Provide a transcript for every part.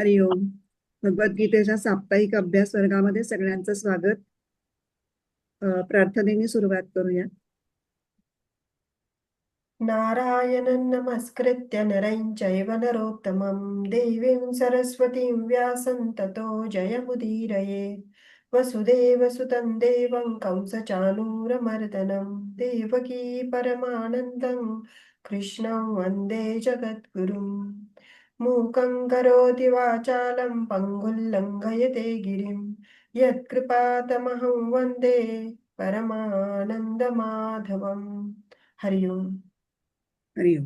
हरिओम. भगवद्गीतेच्या साप्ताहिक अभ्यास वर्गामध्ये सगळ्यांचं स्वागत. प्रार्थनेने सुरुवात करूया. नारायणं नमस्कृत्य नरं चैव नरोत्तमं देवीं सरस्वतीं व्यासं ततो जयमुदीरये. वसुदेवसुतं देवं कंसचाणूरमर्दनं देवकी परमानन्दं कृष्णं वन्दे जगद्गुरुं. मूकं करोति वाचालं पङ्गुं लङ्घयते गिरिं यत्कृपातमहं वन्दे परमानन्दमाधवम्. हरि ओम. हरिओम.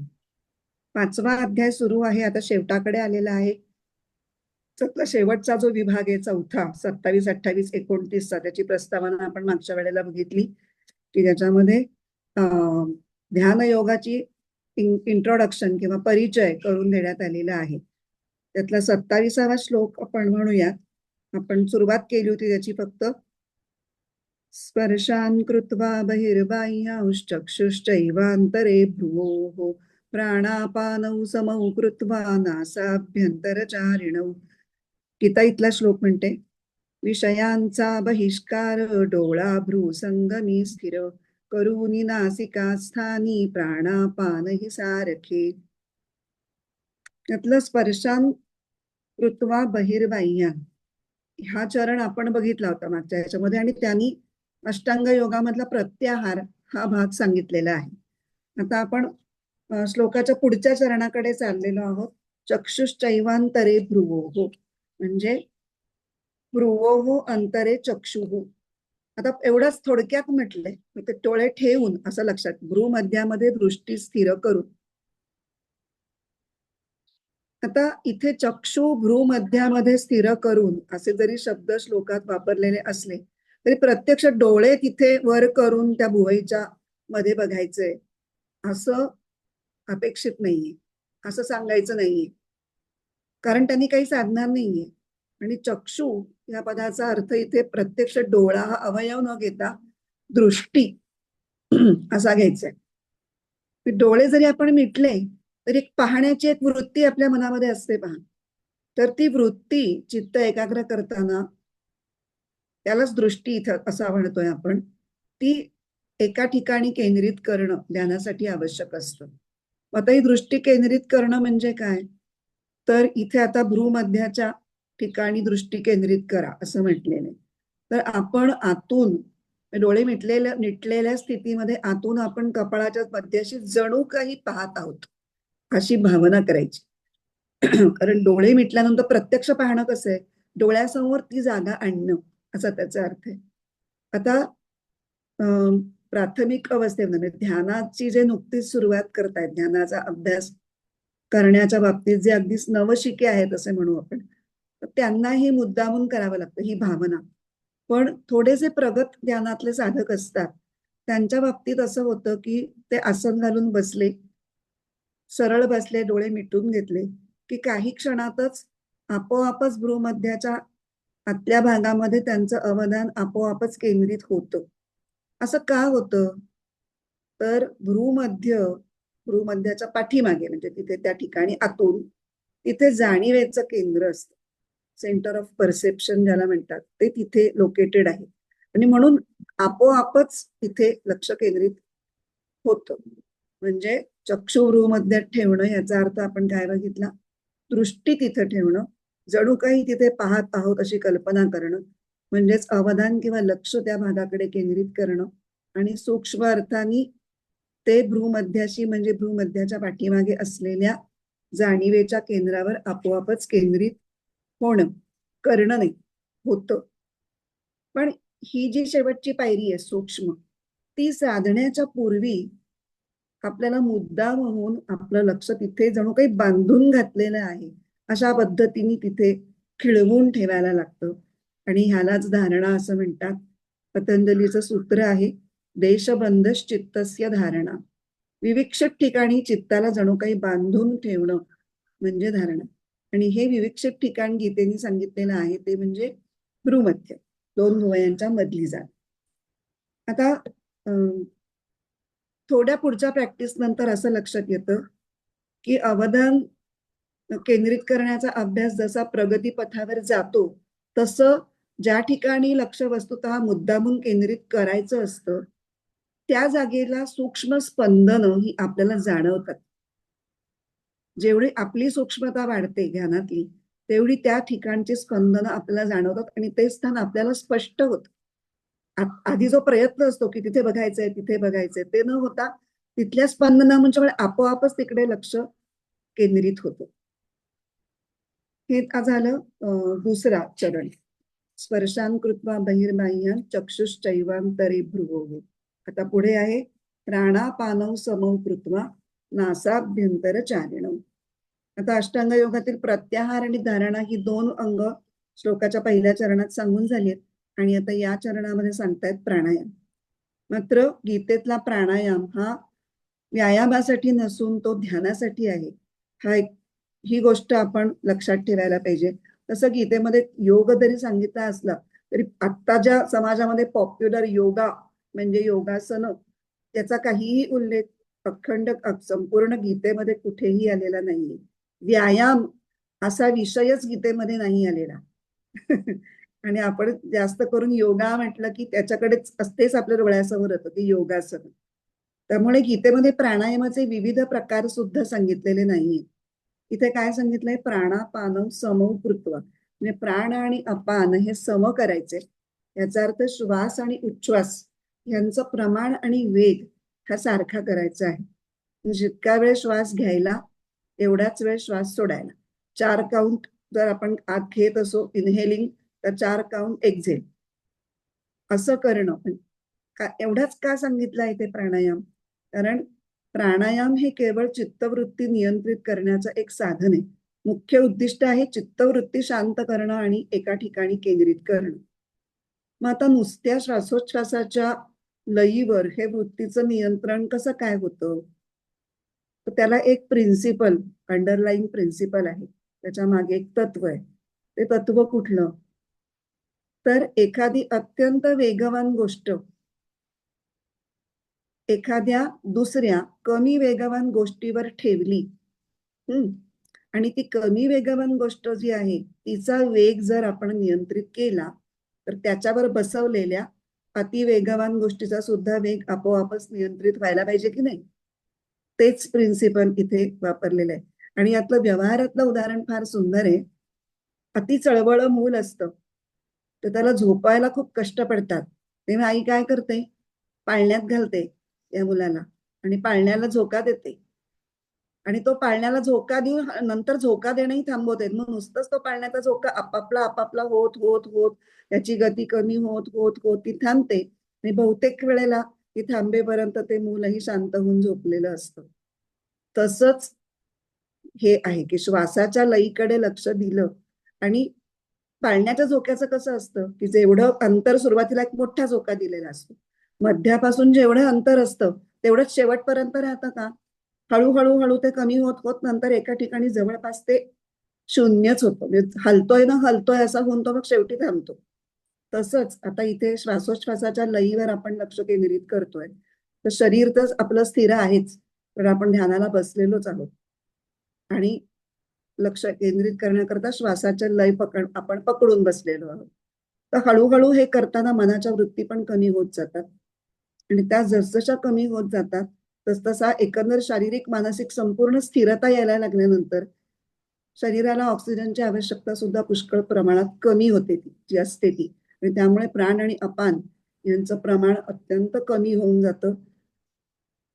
5वा अध्याय सुरू आहे, आता शेवटाकडे आलेला आहे. त्यातला शेवटचा जो विभाग आहे, चौथा, 27, 28, 29चा, त्याची प्रस्तावना आपण मागच्या वेळेला बघितली की त्याच्यामध्ये ध्यान योगाची इंट्रोडक्शन किंवा परिचय करून देण्यात आलेला आहे. त्यातला 27वा श्लोक आपण म्हणूयात. आपण सुरुवात केली होती त्याची फक्त. स्पर्शान् कृत्वा बहिर्बाह्यांश्चक्षुश्चैवान्तरे भ्रुवोः प्राणापानौ समौ कृत्वा नासाभ्यन्तरचारिणौ. गीता इथला श्लोक म्हणते, विषयांचा बहिष्कार डोळा भ्रूसंगमी स्थिर करूनी नासिका स्थानी प्राणापानहि सारखे. त्यातलं स्पर्शान् कृत्वा बहिर्बाह्यान् हा चरण आपण बघितला होता मागच्या याच्यामध्ये, आणि त्यांनी अष्टांग योगामधला प्रत्याहार हा भाग सांगितलेला आहे. आता आपण श्लोकाच्या पुढच्या चरणाकडे चाललेलो आहोत. चक्षुश्चैवांतरे भ्रुवोः, म्हणजे भ्रुवोः अंतरे चक्षुः. आता एवढंच थोडक्यात म्हटलंय, ते डोळे ठेवून असं लक्षात, भ्रू मध्यामध्ये दृष्टी स्थिर करून. आता इथे चक्षु भ्रू मध्यामध्ये स्थिर करून असे जरी शब्द श्लोकात वापरलेले असले तरी प्रत्यक्ष डोळे तिथे वर करून त्या भुवईच्या मध्ये बघायचे असं अपेक्षित नाहीये, असं सांगायचं नाहीये, कारण त्यांनी काही साधणार नाहीये. आणि चक्षु या पदाचा अर्थ इथे प्रत्यक्ष डोळा हा अवयव न घेता दृष्टी असा घ्यायचा आहे. डोळे जरी आपण मिटले तरी एक पाहण्याची एक वृत्ती आपल्या मनामध्ये असते पहा. तर ती वृत्ती चित्त एकाग्र करताना, त्यालाच दृष्टी इथं असं म्हणतोय आपण, ती एका ठिकाणी केंद्रित करणं ध्यानासाठी आवश्यक असतं. आता ही दृष्टी केंद्रित करणं म्हणजे काय, तर इथे आता भ्रूमध्याच्या ठिकाणी दृष्टी केंद्रित करा असं म्हटलेलं आहे. तर आपण आतून डोळे मिटलेल्या स्थितीमध्ये आतून आपण कपाळाच्या मध्याशी जणू काही पाहत आहोत अशी भावना करायची. कारण डोळे मिटल्यानंतर प्रत्यक्ष पाहणं कसं आहे, डोळ्यासमोर ती जागा आणणं असा त्याचा अर्थ आहे. आता प्राथमिक अवस्थेमध्ये ध्यानाची जे नुकतीच सुरुवात करतायत, ध्यानाचा अभ्यास करण्याच्या बाबतीत जे अगदी नवशिके आहेत असे म्हणू आपण, तर त्यांना हे मुद्दामून करावं लागतं ही भावना. पण थोडेसे प्रगत ध्यानातले साधक असतात त्यांच्या बाबतीत असं होतं की ते आसन घालून बसले, सरळ बसले, डोळे मिटून घेतले की काही क्षणातच आपोआपच भ्रूमध्याच्या आतल्या भागामध्ये त्यांचं अवधान आपोआपच केंद्रित होतं. असं का होतं, तर भ्रूमध्याच्या पाठीमागे म्हणजे तिथे त्या ठिकाणी आतून तिथे जाणीवेचं केंद्र असतं, सेंटर ऑफ परसेप्शन ज्याला म्हणतात, ते तिथे लोकेटेड आहे. आणि म्हणून आपोआपच तिथे लक्ष केंद्रित होतं. म्हणजे चक्षु भ्रूमध्यात ठेवणं याचा अर्थ आपण काय बघितला, दृष्टी तिथे ठेवणं, जणू काही तिथे पाहत आहोत अशी कल्पना करणं, म्हणजेच अवधान किंवा लक्ष त्या भागाकडे केंद्रित करणं. आणि सूक्ष्म अर्थाने ते भ्रूमध्याशी म्हणजे भ्रूमध्याच्या पाठीमागे असलेल्या जाणीवेच्या केंद्रावर आपोआपच केंद्रित होणं, करणं नाही, होतं. पण ही जी शेवटची पायरी आहे सूक्ष्म, ती साधण्याच्या पूर्वी आपल्याला मुद्दाम होऊन आपलं लक्ष तिथे जणू काही बांधून घातलेलं आहे अशा पद्धतीने तिथे खिळवून ठेवायला लागतं. आणि ह्यालाच धारणा असं म्हणतात. पतंजलीचं सूत्र आहे, देशबंधश चित्तस्य धारणा. विविक्षित ठिकाणी चित्ताला जणू काही बांधून ठेवणं म्हणजे धारणा. आणि हे विविक्षित ठिकाण गीतेने सांगितलेलं आहे ते म्हणजे भ्रूमध्य, दोन भुवयांच्या मधली जागा. आता थोड्या पुढच्या प्रॅक्टिस नंतर असं लक्षात येतं की अवधान केंद्रित करण्याचा अभ्यास जसा प्रगती पथावर जातो, तसं ज्या ठिकाणी लक्ष वस्तुतः मुद्दामून केंद्रित करायचं असतं त्या जागेला सूक्ष्म स्पंदनं ही आपल्याला जाणवतात. जेवढी आपली सूक्ष्मता वाढते ध्यानातली, तेवढी त्या ठिकाणची स्पंदनं आपल्याला जाणवतात आणि ते स्थान आपल्याला स्पष्ट होतं. आधी जो प्रयत्न असतो की तिथे बघायचंय तिथे बघायचंय, ते न होता तिथल्या स्पंदना म्हणजे आपोआपच तिकडे लक्ष केंद्रित होतं. हे झालं दुसरा चरण. स्पर्शान कृत्वा बहिर्बाह्यान चक्षुश्चैवांतरे भ्रुवोः. आता पुढे आहे प्राणापानौ समौ कृत्वा नासाभ्यंतर चारिणौ. आता अष्टांग योगातील प्रत्याहार आणि धारणा ही 2 अंग श्लोकाच्या पहिल्या चरणात सांगून झालीत आणि आता या चरणामध्ये सांगतायत प्राणायाम. मात्र गीतेतला प्राणायाम हा व्यायामासाठी नसून तो ध्यानासाठी आहे. ही गोष्ट आपण लक्षात ठेवायला पाहिजे. तसं गीतेमध्ये योग जरी सांगितला असला तरी आत्ता ज्या समाजामध्ये पॉप्युलर योगा म्हणजे योगासन त्याचा काहीही उल्लेख अखंड संपूर्ण गीतेमध्ये कुठेही आलेला नाहीये. व्यायाम असा विषयच गीतेमध्ये नाही आलेला. आणि आपण जास्त करून योगा म्हटलं की त्याच्याकडेच असतेच आपल्या डोळ्यासमोर येतं की योगासन. त्यामुळे गीतेमध्ये प्राणायामाचे विविध प्रकार सुद्धा सांगितलेले नाहीये. इथे काय सांगितलंय प्राणापान समौ कृत्वा म्हणजे प्राण आणि अपान हे सम करायचे. याचा अर्थ श्वास आणि उच्छ्वास यांचं प्रमाण आणि वेग हा सारखा करायचा आहे. जितका वेळ श्वास घ्यायला एवढाच वेळ श्वास सोडायला. 4 काउंट जर आपण आत घेत असो इनहेलिंग तर 4 काउंट एक्झेल असं करणं. एवढाच का सांगितलं इथे प्राणायाम? कारण प्राणायाम हे केवळ चित्तवृत्ती नियंत्रित करण्याचं एक साधन आहे. मुख्य उद्दिष्ट आहे चित्तवृत्ती शांत करणं आणि एका ठिकाणी केंद्रित करणं. मग आता नुसत्या श्वासोच्छ्वासाच्या लयीवर हे वृत्तीचं नियंत्रण कसं काय होतं? तर त्याला एक प्रिन्सिपल अंडरलाईन प्रिन्सिपल आहे. त्याच्या मागे एक तत्व आहे. ते तत्व कुठलं? तर एखादी अत्यंत वेगवान गोष्ट एखाद्या दुसऱ्या कमी वेगवान गोष्टीवर ठेवली आणि ती कमी वेगवान गोष्ट जी आहे तिचा वेग जर आपण नियंत्रित केला तर त्याच्यावर बसवलेल्या अतिवेगवान गोष्टीचा सुद्धा वेग आपोआपच नियंत्रित व्हायला पाहिजे की नाही. तेच प्रिन्सिपल इथे वापरलेलं आहे. आणि यातलं व्यवहारातलं उदाहरण फार सुंदर आहे. अति चळवळ मूल असतं तर त्याला झोपायला खूप कष्ट पडतात. तेव्हा आई काय करते? पाळण्यात घालते या मुलाला आणि पाळण्याला झोका देते आणि तो पाळण्याला झोका देऊन नंतर झोका देणंही थांबवते. मग नुसतंच तो पाळण्याचा झोका आपापला होत होत होत त्याची गती कमी होत होत होत ती थांबते आणि बहुतेक वेळेला ती थांबेपर्यंत ते मूलही शांत होऊन झोपलेलं असतं. तसंच हे आहे की श्वासाच्या लयीकडे लक्ष दिलं आणि पाळण्याच्या झोक्याचं कसं असतं की जेवढं अंतर सुरुवातीला एक मोठा झोका दिलेला असतो, मध्यापासून जेवढं अंतर असतं तेवढंच शेवटपर्यंत राहतं का? हळूहळू हळू ते कमी होत होत नंतर एका ठिकाणी जवळपास ते शून्यच होतं. म्हणजे हलतोय ना हलतोय असा होऊन तो मग शेवटी थांबतो. तसंच आता इथे श्वासोच्छ्वासाच्या लयीवर आपण लक्ष केंद्रित करतोय तर शरीर तर आपलं स्थिर आहेच, तर आपण ध्यानाला बसलेलोच आहोत आणि लक्ष केंद्रित करण्याकरता श्वासाच्या लय आपण पकडून बसलेलो आहोत. तर हळूहळू हे करताना मनाच्या वृत्ती पण कमी होत जातात आणि त्या जसजशा कमी होत जातात तसतसा एकंदर शारीरिक मानसिक संपूर्ण स्थिरता यायला लागल्यानंतर शरीराला ऑक्सिजनची आवश्यकता सुद्धा पुष्कळ प्रमाणात कमी होते जी असते ती आणि त्यामुळे प्राण आणि अपान यांचं प्रमाण अत्यंत कमी होऊन जातं.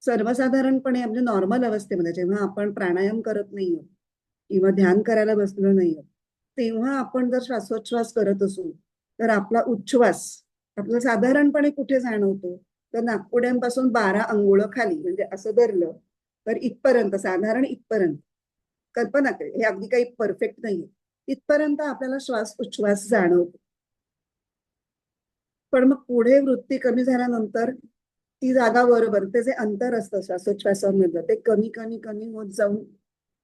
सर्वसाधारणपणे म्हणजे नॉर्मल अवस्थेमध्ये जेव्हा आपण प्राणायाम करत नाही किंवा ध्यान करायला बसलो नाही तेव्हा आपण जर श्वासोच्छ्वास करत असू तर आपला उच्छ्वास आपला साधारणपणे कुठे जाणवतो तर नाकपुड्यांपासून 12 अंगुळ खाली म्हणजे असं धरलं तर इथपर्यंत साधारण इथपर्यंत कल्पना करे. हे अगदी काही परफेक्ट नाहीये. इथपर्यंत आपल्याला श्वास उच्छ्वास जाणवतो. पण मग पुढे वृत्ती कमी झाल्यानंतर ती जागा बरोबर ते जे अंतर असतं श्वासोच्छ्वासामधलं ते कमी कमी कमी होत जाऊन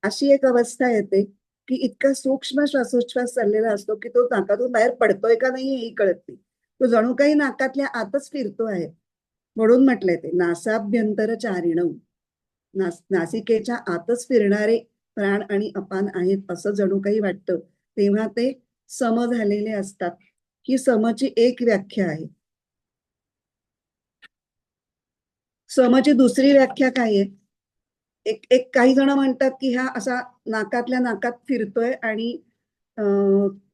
अशी एक अवस्था येते की इतका सूक्ष्म श्वासोच्छ्वास चाललेला असतो की तो नाकातून बाहेर पडतोय का नाही हेही कळत नाही. तो जणू काही नाकातल्या आतच फिरतो आहे. म्हणून म्हटलंय ते नासाभ्यंतर चारिणौ. नासिकेच्या आतच फिरणारे प्राण आणि अपान आहेत असं जणू काही वाटतं, तेव्हा ते सम झालेले असतात. ही समची एक व्याख्या आहे. समची दुसरी व्याख्या काय आहे? एक एक काही जण म्हणतात की हा असा नाकातल्या नाकात फिरतोय आणि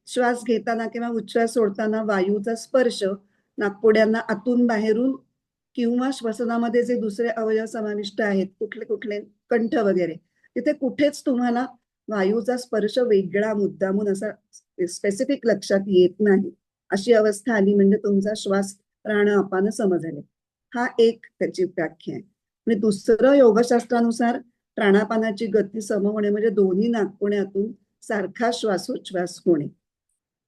श्वास घेताना किंवा उच्छ्वास सोडताना वायूचा स्पर्श नाकपुड्यांना आतून बाहेरून किंवा श्वसनामध्ये जे दुसरे अवयव समाविष्ट आहेत, कुठले कुठले कंठ वगैरे, तिथे कुठेच तुम्हाला वायूचा स्पर्श वेगळा मुद्दामून असा स्पेसिफिक लक्षात येत नाही. अशी अवस्था आली म्हणजे तुमचा श्वास प्राण अपान सम झाले. हा एक त्याची व्याख्या आहे. आणि दुसरं योगशास्त्रानुसार प्राणापानाची गती सम होणे म्हणजे दोन्ही नाकपुड्यातून सारखा श्वासोच्छ्वास होणे.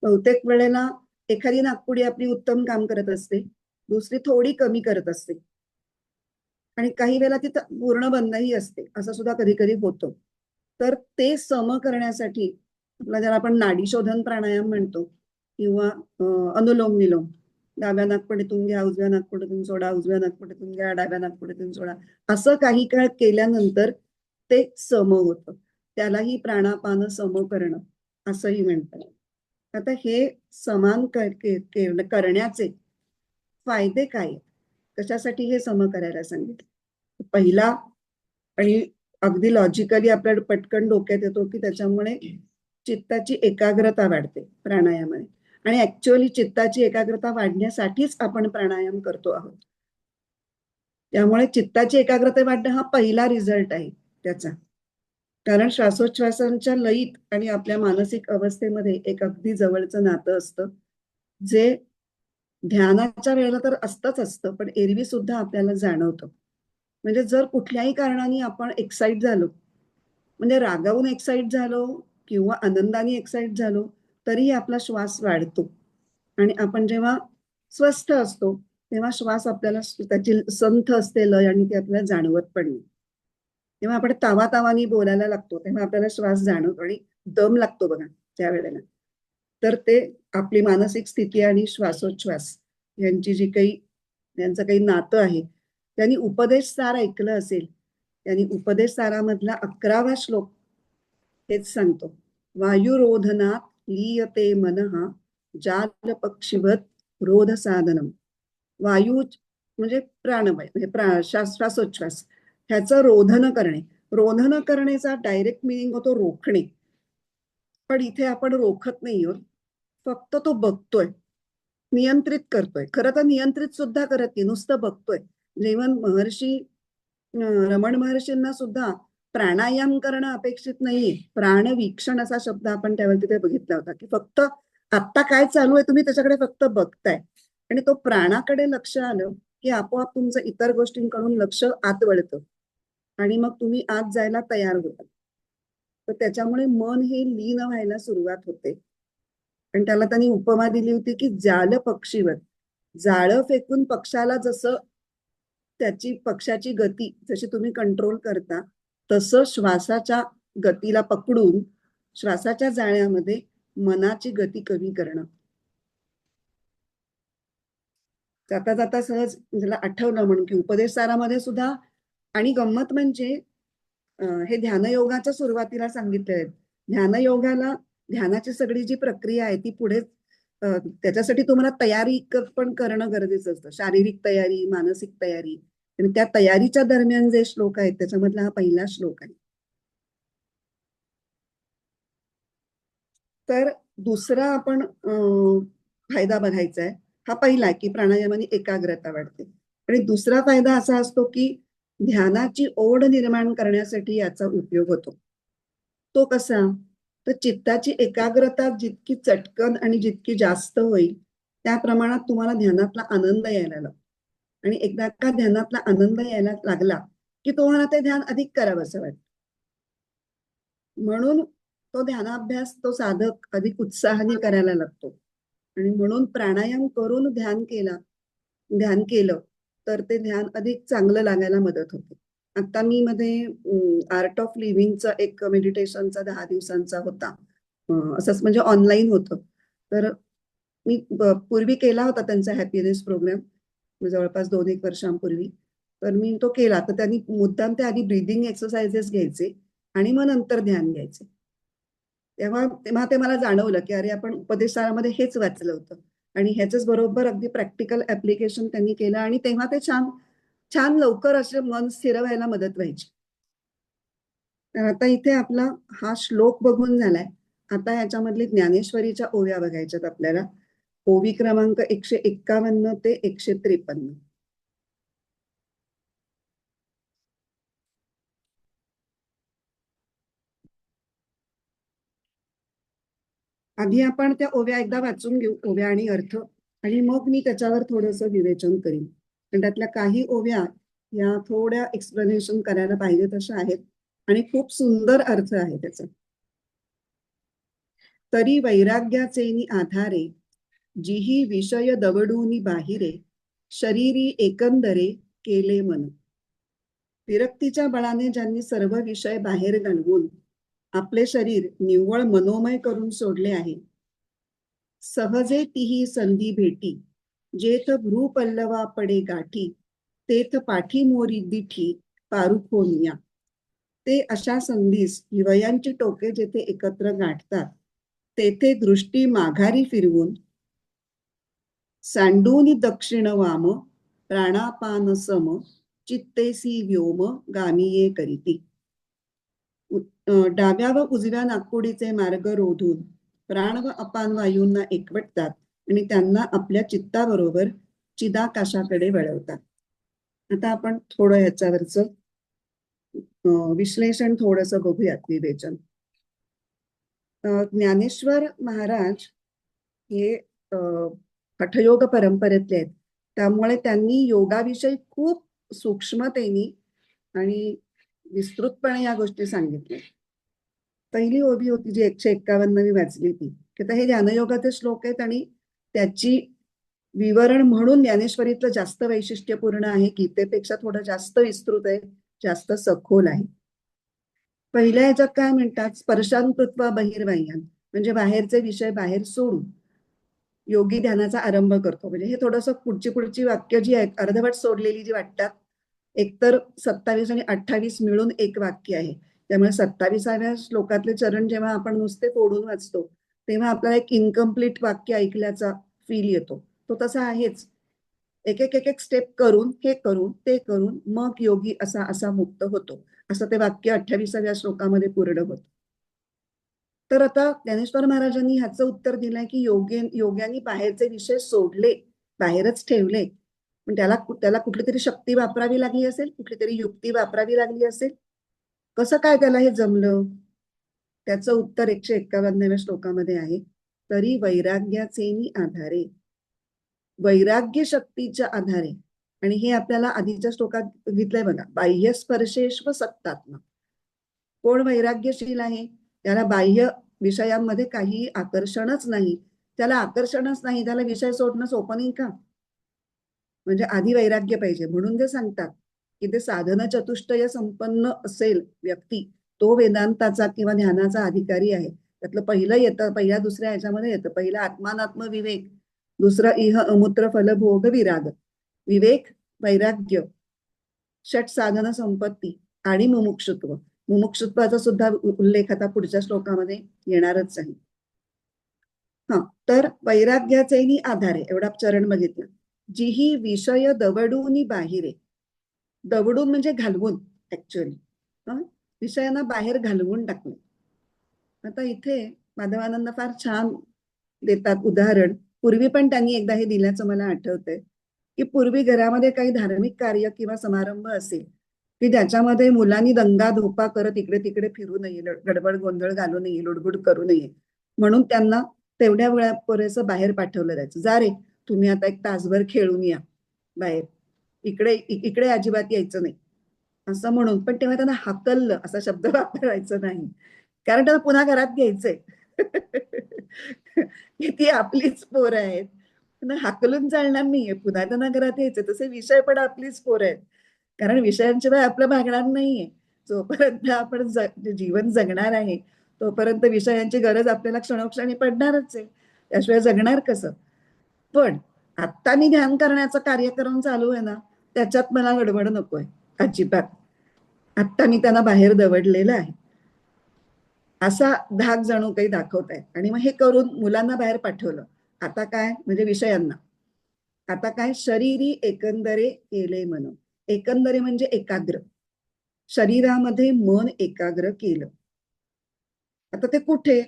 बहुतेक वेळेला एखादी नाकपुडी आपली उत्तम काम करत असते, दुसरी थोडी कमी करत असते आणि काही वेळेला ती पूर्ण बंदही असते, असं सुद्धा कधी कधी होतं. तर ते सम करण्यासाठी आपला ज्याला आपण नाडी शोधन प्राणायाम म्हणतो किंवा अनुलोम विलोम, डाव्या नाकपुडीतून घ्या, उजव्या नाकपुडीतून सोडा, उजव्या नाकपुडीतून घ्या, डाव्या नाकपुडीतून सोडा, असं काही काळ केल्यानंतर ते सम होतं. त्यालाही प्राणापान सम करणं असंही म्हणतात. आता हे समान करण्याचे फायदे काय आहेत? कशासाठी हे सम करायला सांगितलं? पहिला आणि अगदी लॉजिकली आपल्या पटकन डोक्यात येतो की त्याच्यामुळे चित्ताची एकाग्रता वाढते प्राणायामाने. आणि ऍक्च्युअली चित्ताची एकाग्रता वाढण्यासाठीच आपण प्राणायाम करतो आहोत. त्यामुळे चित्ताची एकाग्रता वाढणं हा पहिला रिझल्ट आहे त्याचा. कारण श्वासोच्छ्वासांच्या लयीत आणि आपल्या मानसिक अवस्थेमध्ये एक अगदी जवळचं नातं असतं, जे ध्यानाच्या वेळेला तर असतं, पण एरवी सुद्धा आपल्याला जाणवतं. म्हणजे जर कुठल्याही कारणाने आपण एक्साइट झालो, म्हणजे रागावून एक्साइट झालो किंवा आनंदाने एक्साइट झालो, तरी आपला श्वास वाढतो. आणि आपण जेव्हा स्वस्थ असतो तेव्हा श्वास आपल्याला त्याची संथ असते लय आणि ती आपल्याला जाणवत पण नाही. तेव्हा आपण तावातावानी बोलायला लागतो तेव्हा आपल्याला श्वास जाणवतो आणि दम लागतो बघा त्या वेळेला. तर ते आपली मानसिक स्थिती आणि श्वासोच्छ्वास यांची जी काही यांचं काही नातं आहे. त्यांनी उपदेश सार ऐकलं असेल. त्यांनी उपदेश सारामधला 11वा श्लोक हेच सांगतो. वायुरोधनात लीयते मनः जाल पक्षिवत रोध साधनम. वायू म्हणजे प्राणमय म्हणजे श्वासोच्छ्वास ह्याचं रोधन करणे. रोधन करण्याचा डायरेक्ट मिनिंग होतो रोखणे. पण इथे आपण रोखत नाही आहोत, फक्त तो बघतोय, नियंत्रित करतोय. खरं तर नियंत्रित सुद्धा करत नाही, नुसतं बघतोय. जेव्हा रमण महर्षींना सुद्धा प्राणायाम करणं अपेक्षित नाहीये. प्राणवीक्षण असा शब्द आपण त्यावेळी तिथे बघितला होता की फक्त आता काय चालू आहे तुम्ही त्याच्याकडे फक्त बघताय आणि तो प्राणाकडे लक्ष आलं की आपोआप तुमचं इतर गोष्टींकडून लक्ष आत वळतं आणि मग तुम्ही आत जायला तयार होतात. तर त्याच्यामुळे मन हे लीन व्हायला सुरुवात होते. आणि त्याला त्यांनी उपमा दिली होती की जाल पक्षीवर, जाळं फेकून पक्षाला जसं त्याची पक्षाची गती जशी तुम्ही कंट्रोल करता, तसं श्वासाच्या गतीला पकडून श्वासाच्या जाळ्यामध्ये मनाची गती कमी करणं. जाता जाता सहज ज्याला आठवलं म्हणून की उपदेश सारामध्ये सुद्धा आणि गंमत म्हणजे हे ध्यानयोगाच्या सुरुवातीला सांगितलंय. ध्यानयोगाला ध्यानाची सगळी जी प्रक्रिया आहे ती पुढे त्याच्यासाठी तुम्हाला तयारी पण करणं गरजेचं असतं. शारीरिक तयारी, मानसिक तयारी. आणि त्या तयारीच्या दरम्यान जे श्लोक आहेत त्याच्यामधला हा पहिला श्लोक आहे. तर दुसरा आपण फायदा बघायचा आहे. हा पहिला की प्राणायामाने एकाग्रता वाढते. आणि दुसरा फायदा असा असतो की ध्यानाची ओढ निर्माण करण्यासाठी याचा उपयोग होतो. तो कसा? तर चित्ताची एकाग्रता जितकी चटकन आणि जितकी जास्त होईल त्या प्रमाणात तुम्हाला ध्यानातला आनंद यायला लागतो. आणि एकदा का ध्यानातला आनंद यायला लागला की तुम्हाला ते ध्यान अधिक करावं असं वाटतं. म्हणून तो ध्यानाभ्यास तो साधक अधिक उत्साहाने करायला लागतो. आणि म्हणून प्राणायाम करून ध्यान केलं तर ते ध्यान अधिक चांगलं लागायला मदत होते. आता मी मध्ये आर्ट ऑफ लिव्हिंगचा एक मेडिटेशनचा 10 दिवसांचा होता. असंच म्हणजे ऑनलाईन होतं. तर मी पूर्वी केला होता त्यांचा हॅपीनेस प्रोग्राम जवळपास 2-1 वर्षांपूर्वी. तर मी तो केला. तर त्यांनी मुद्दाम ते आधी ब्रीदिंग एक्सरसाइजेस घ्यायचे आणि मग नंतर ध्यान घ्यायचे. तेव्हा तेव्हा ते मला जाणवलं की अरे आपण उपदेशामध्ये हेच वाचलं होतं आणि ह्याच बरोबर अगदी प्रॅक्टिकल ऍप्लिकेशन त्यांनी केलं आणि तेव्हा ते छान छान लवकर असे मन स्थिर व्हायला मदत व्हायची. तर आता इथे आपला हा श्लोक बघून झालाय. आता ह्याच्यामधली ज्ञानेश्वरीच्या ओव्या बघायच्यात आपल्याला. ओवी क्रमांक 151 ते 153. आधी आपण त्या ओव्या एकदा वाचून घेऊ, ओव्या आणि अर्थ, आणि मग मी त्याच्यावर थोडंसं विवेचन करीन. पण त्यातल्या काही ओव्या या थोड्या एक्सप्लेनेशन करायला पाहिजे तशा आहेत आणि खूप सुंदर अर्थ आहे त्याचा. तरी वैराग्याचेनी आधारे जिही विषय दवडूनी बाहिरे शरीरी एकंदरे केले मन. विरक्तीच्या बळाने ज्यांनी सर्व विषय बाहेर घालवून आपले शरीर निव्वळ मनोमय करून सोडले आहे, सहजे तीही संधी भेटी जेथ भ्रू पल्लवा पडे गाठी तेथ पाठी मोरी दिठी पारुखोनिया. ते अशा संधीस हिवयांची टोके जेथे एकत्र गाठतात तेथे दृष्टी माघारी फिरवून सांडूनी दक्षिण वाम प्राणापान सम चित्तेसी व्योम गामिये करीती. डाव्या व उजव्या नाकपुडीचे मार्ग रोधून प्राण व अपान वायूंना एकवटतात आणि त्यांना आपल्या चित्ताबरोबर चिदाकाशाकडे वळवतात. आता आपण थोडं ह्याच्यावरचं विश्लेषण थोडंसं बघूयात, विवेचन. ज्ञानेश्वर महाराज हे हठयोग परंपरेतले आहेत, त्यामुळे त्यांनी योगाविषयी खूप सूक्ष्मतेने आणि विस्तृतपणे या गोष्टी सांगितल्या. पहिली ओवी होती जी 151 मी वाचली ती, की हे ज्ञानयोगाचे श्लोक आहेत आणि त्याची विवरण म्हणून ज्ञानेश्वरीतलं जास्त वैशिष्ट्यपूर्ण आहे, गीतेपेक्षा थोडं जास्त विस्तृत आहे, जास्त सखोल आहे. पहिल्या ह्याच्यात काय म्हणतात, स्पर्शानुकृत्वा बहिर्बाह्यान, म्हणजे बाहेरचे विषय बाहेर सोडून योगी ध्यानाचा आरंभ करतो. म्हणजे हे थोडंसं पुढची वाक्य जी आहेत अर्धवट सोडलेली जी वाटतात, एकतर 27 आणि 28 मिळून एक वाक्य आहे. त्यामुळे 27व्या श्लोकातले चरण जेव्हा आपण नुसते फोडून वाचतो तेव्हा आपल्याला एक इनकम्प्लीट वाक्य ऐकल्याचा फील येतो. तो तसा आहेच. एक एक एक एक स्टेप करून, हे करून, ते करून मग योगी असा असा मुक्त होतो, असं ते वाक्य 28व्या श्लोकामध्ये पूर्ण होतं. तर आता ज्ञानेश्वर महाराजांनी ह्याचं उत्तर दिलंय की योग्यांनी बाहेरचे विषय सोडले, बाहेरच ठेवले, पण त्याला त्याला कुठली तरी शक्ती वापरावी लागली असेल, कुठली तरी युक्ती वापरावी लागली असेल. कसं काय त्याला हे जमलं? त्याचं उत्तर 151व्या श्लोकामध्ये आहे. तरी वैराग्याचेनी आधारे, वैराग्य शक्तीच्या आधारे. आणि हे आपल्याला आधीच्या श्लोकात बघितलंय बघा, बाह्य स्पर्शेश्व सक्तात्मा. कोण वैराग्यशील आहे? त्याला बाह्य विषयांमध्ये काही आकर्षणच नाही. त्याला आकर्षणच नाही, त्याला विषय सोडणं सोपं नाही का? म्हणजे आधी वैराग्य पाहिजे. म्हणून ते सांगतात की ते साधन चतुष्टय संपन्न असेल व्यक्ती, तो वेदांताचा किंवा ध्यानाचा अधिकारी आहे. त्यातलं पहिलं येतं, पहिल्या दुसऱ्या ह्याच्यामध्ये येतं. पहिला आत्मानात्म विवेक, दुसरं इह अमूत्र फलभोग विराग. विवेक, वैराग्य, षट साधन संपत्ती आणि मुमुक्षुत्व. मुमुक्षुत्वाचा सुद्धा उल्लेख आता पुढच्या श्लोकामध्ये येणारच आहे. हा, तर वैराग्याचेही आधारे एवढा चरण बघितलं. जीही विषय दवडूनी बाहिरे, दवडून म्हणजे घालवून, ऍक्च्युअली विषयांना बाहेर घालवून टाकले. आता इथे माधवानंद फार छान देतात उदाहरण. पूर्वी पण त्यांनी एकदा हे दिल्याचं मला आठवतंय की पूर्वी घरामध्ये काही धार्मिक कार्य किंवा समारंभ असेल की ज्याच्यामध्ये मुलांनी दंगा धोपा करत इकडे तिकडे फिरू नये, गडबड गोंधळ घालू नये, लुडबुड करू नये, म्हणून त्यांना तेवढ्या वेळा पुरेसं बाहेर पाठवलं जायचं. जा रे, तुम्ही आता एक तासभर खेळून या बाहेर, इकडे इकडे अजिबात यायचं नाही असं म्हणून. पण तेव्हा त्यांना हाकललं असा शब्द वापरायचा नाही, कारण त्यांना पुन्हा घरात घ्यायचंय. ती आपलीच पोरं आहेत, त्यांना हाकलून चालणार नाहीये, पुन्हा त्यांना घरात यायचं. तसे विषय पण आपलीच पोरं आहेत, कारण विषयांशिवाय आपलं भागणार नाहीये. जोपर्यंत आपण जीवन जगणार आहे तोपर्यंत विषयांची गरज आपल्याला क्षणोक्षणी पडणारच आहे, त्याशिवाय जगणार कसं? पण आत्ता मी ध्यान करण्याचा कार्यक्रम चालू आहे ना, त्याच्यात मला गडबड नकोय अजिबात. आत्ता मी त्यांना बाहेर दवडलेलं आहे. असा धाक जणू काही दाखवतायत. आणि मग हे करून मुलांना बाहेर पाठवलं. आता काय म्हणजे विषयांना, आता काय शरीरी एकंदरे केले मन. एकंदरे म्हणजे एकाग्र, शरीरामध्ये मन एकाग्र केलं. आता ते कुठे?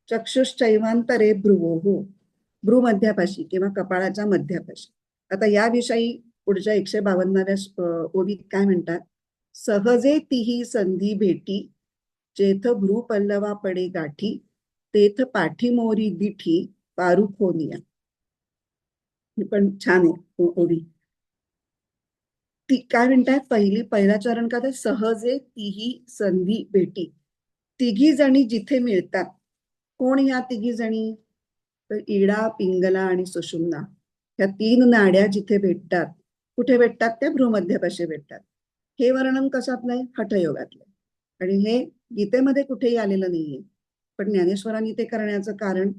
चक्षुश्चैवांतरे भ्रुवोः, भ्रूमध्यापाशी किंवा कपाळाच्या मध्यापाशी. आता याविषयी पुढच्या 152व्या ओळीत काय म्हणतात? सहजे तिही संधी भेटी, जेथ भ्रूपल्लवा पडे गाठी, तेथ पाठीमोरी दिठी पारुखोनिया. ही पण छान आहे ओवी. ती काय म्हणतात? पहिला चरण का? सहजे तिही संधी भेटी. तिघी जणी जिथे मिळतात. कोण ह्या तिघी जणी? तर इडा, पिंगला आणि सुषुम्ना, ह्या 3 नाड्या जिथे भेटतात. कुठे भेटतात? त्या भ्रूमध्यापाशी भेटतात. हे वर्णन कशातलं आहे? हठयोगातलं. आणि हे गीतेमध्ये कुठेही आलेलं नाहीये. पण ज्ञानेश्वरांनी ते करण्याचं कारण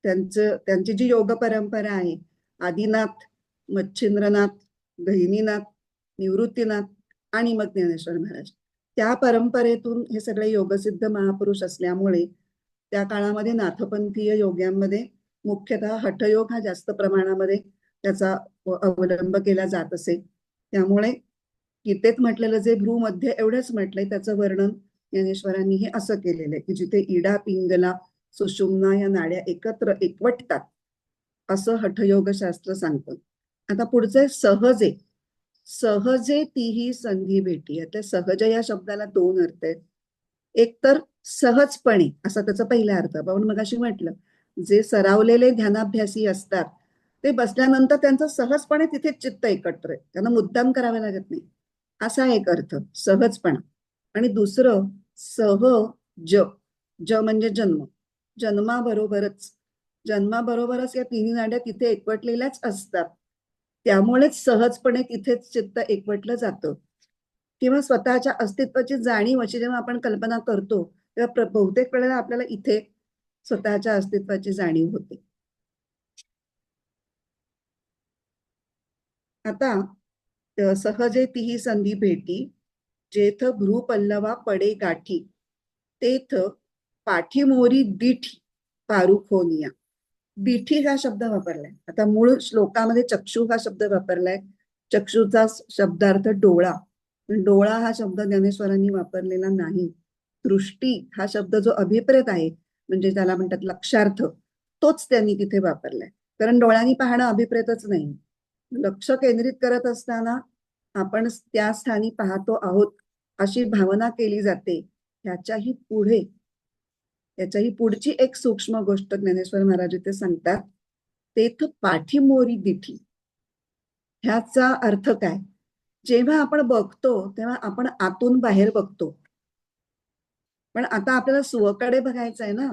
त्यांची जी योग परंपरा आहे, आदिनाथ, मच्छिंद्रनाथ, गहिनीनाथ, निवृत्तीनाथ आणि मग ज्ञानेश्वर महाराज, त्या परंपरेतून हे सगळे योगसिद्ध महापुरुष असल्यामुळे त्या काळामध्ये नाथपंथीय योग्यांमध्ये मुख्यतः हठयोग हा जास्त प्रमाणामध्ये त्याचा अवलंब केला जात असे. त्यामुळे गीतेत म्हटलेलं जे भ्रूमध्ये एवढंच म्हटलंय, त्याचं वर्णन ज्ञानेश्वरांनी हे असं केलेलं आहे की जिथे इडा, पिंगला, सुषुम्ना या नाड्या एकत्र एकवटतात असं हठयोग शास्त्र सांगतं. आता पुढचे सहजे. सहजे तीही संधी भेटी. आता सहज या शब्दाला 2 अर्थ आहेत. एक तर सहजपणे असा त्याचा पहिला अर्थ. आपण मगाशी म्हटलं, जे सरावलेले ध्यानाभ्यासी असतात ते बसल्यानंतर त्यांचं सहजपणे तिथे चित्त एकत्र आहे, त्यांना मुद्दाम करावे लागत नाही, असा एक अर्थ सहजपणा. आणि दुसरं सहज. ज म्हणजे जन्म. जन्माबरोबरच जन्माबरोबरच या 3 नाड्या तिथे एकवटलेल्याच असतात. त्यामुळेच सहजपणे तिथेच चित्त एकवटलं जातं. किंवा स्वतःच्या अस्तित्वाची जाणीव अशी जेव्हा आपण कल्पना करतो तेव्हा बहुतेक वेळेला आपल्याला इथे स्वतःच्या अस्तित्वाची जाणीव होते. आता सहजे तिही संधी भेटी, जेथ भ्रूपल्लवा पडे गाठी, तेथ पाठीमोरी दिठी पारुखोनिया. दिठी हा शब्द वापरलाय. आता मूळ श्लोकामध्ये चक्षु हा शब्द वापरलाय. चक्षुचा शब्दार्थ डोळा. डोळा हा शब्द ज्ञानेश्वरांनी वापरलेला नाही. दृष्टी हा शब्द जो अभिप्रेत आहे, म्हणजे त्याला म्हणतात लक्षार्थ, तोच त्यांनी तिथे वापरलाय. कारण डोळ्यांनी पाहणं अभिप्रेतच नाही. लक्ष केंद्रित करत असताना आपण त्या स्थानी पाहतो आहोत अशी भावना केली जाते. याच्याही पुढची एक सूक्ष्म गोष्ट ज्ञानेश्वर महाराज इथे सांगतात. तेथ पाठीमोरी दिठी. ह्याचा अर्थ काय? जेव्हा आपण बघतो तेव्हा आपण आतून बाहेर बघतो, पण आता आपल्याला स्वकडे बघायचं आहे ना.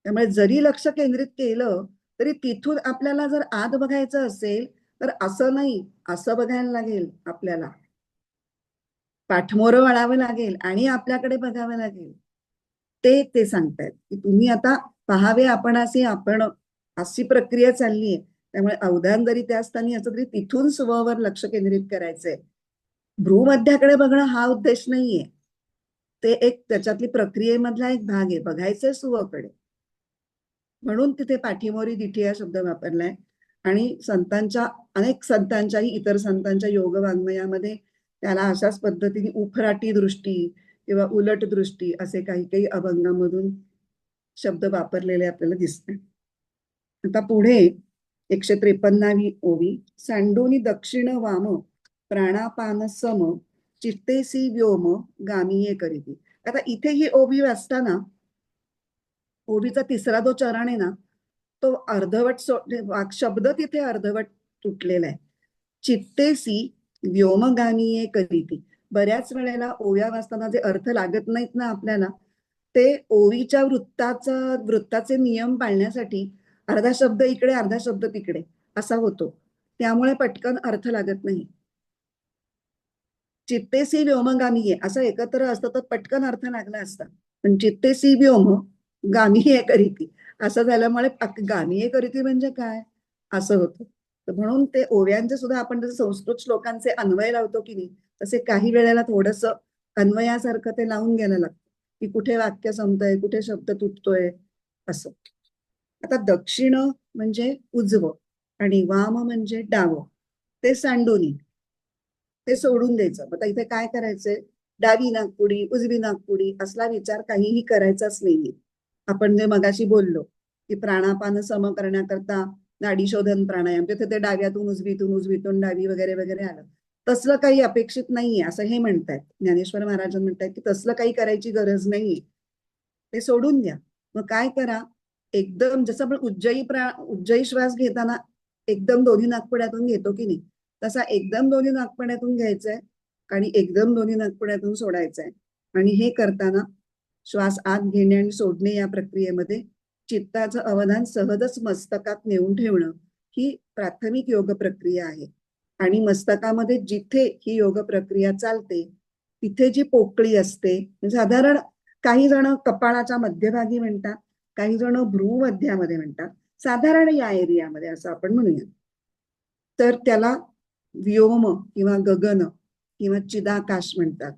त्यामुळे जरी लक्ष केंद्रित केलं तरी तिथून आपल्याला जर आत बघायचं असेल तर असं नाही, असं बघायला लागेल. आपल्याला पाठमोरं वळावं लागेल आणि आपल्याकडे बघावं लागेल. ते सांगतायत की तुम्ही आता पहावे आपण अशी प्रक्रिया चालली आहे. त्यामुळे अवधान जरी त्या स्थानी असं तरी तिथून स्ववर लक्ष केंद्रित करायचंय. भ्रूमध्याकडे बघणं हा उद्देश नाहीये. ते एक त्याच्यातली प्रक्रियेमधला एक भाग आहे, बघायचंय सुवकडे. म्हणून तिथे पाठीमोरी दिठी हा शब्द वापरलाय. आणि अनेक संतांच्याही, इतर संतांच्या योग वाङ्मयामध्ये त्याला अशाच पद्धतीने उफराटी दृष्टी किंवा उलट दृष्टी असे काही काही अभंगामधून शब्द वापरलेले आपल्याला दिसतात. आता पुढे 153वी ओवी. सांडोनी दक्षिण वाम प्राणापान सम चित्तेसी व्योम गामीये करीती. आता इथे ही ओवी वाचताना ओवीचा तिसरा जो चरण आहे ना, तो अर्धवट शब्द तिथे अर्धवट तुटलेला आहे. चित्तेसी व्योमगामीये करीती. बऱ्याच वेळेला ओव्या वाचताना जे अर्थ लागत नाहीत ना आपल्याला, ते ओवीच्या वृत्ताचे नियम पाळण्यासाठी अर्धा शब्द इकडे अर्धा शब्द तिकडे असा होतो. त्यामुळे पटकन अर्थ लागत नाही. चित्तेसी व्योमगामीये असं एकत्र असतं तर पटकन अर्थ लागला असता. पण चित्तेसी व्योम गामीये करीती असं झाल्यामुळे गामीये करीती म्हणजे काय असं होतं. तर म्हणून ते ओव्यांचे सुद्धा आपण जसं संस्कृत श्लोकांचे अन्वय लावतो की नाही, तसे काही वेळेला थोडंसं अन्वयासारखं ते लावून घ्यायला लागतं. की कुठे वाक्य संपतंय, कुठे शब्द तुटतोय, असं. आता दक्षिण म्हणजे उजवं आणि वाम म्हणजे डावं, ते सांडून ते सोडून द्यायचं. आता इथे काय करायचंय, डावी नागपुडी उजवी नागपुडी असला विचार काहीही करायचाच नाहीये. आपण जे मगाशी बोललो की प्राणापान सम करण्याकरता नाडी शोधन प्राणायाम, तिथे ते डाव्यातून उजवीतून उजवीतून डावी वगैरे वगैरे आलं, तसलं काही अपेक्षित नाहीये असं हे म्हणतायत. ज्ञानेश्वर महाराज म्हणतायत की तसलं काही करायची गरज नाहीये, ते सोडून द्या. मग काय करा, एकदम जसं आपण उज्जयी श्वास घेताना एकदम दोन्ही नाकपुड्यातून घेतो की नाही, तसा एकदम दोन्ही नाकपुड्यातून घ्यायचंय आणि एकदम दोन्ही नाकपुड्यातून सोडायचंय. आणि हे करताना श्वास आत घेणे आणि सोडणे या प्रक्रियेमध्ये चित्ताचं अवधान सहजच मस्तकात नेऊन ठेवणं ही प्राथमिक योग प्रक्रिया आहे. आणि मस्तकामध्ये जिथे ही योग प्रक्रिया चालते तिथे जी पोकळी असते, साधारण काही जण कपाळाच्या मध्यभागी म्हणतात, काही जण भ्रूमध्यामध्ये म्हणतात, साधारण या एरियामध्ये असं आपण म्हणूया. तर त्याला व्योम किंवा गगन किंवा चिदाकाश म्हणतात.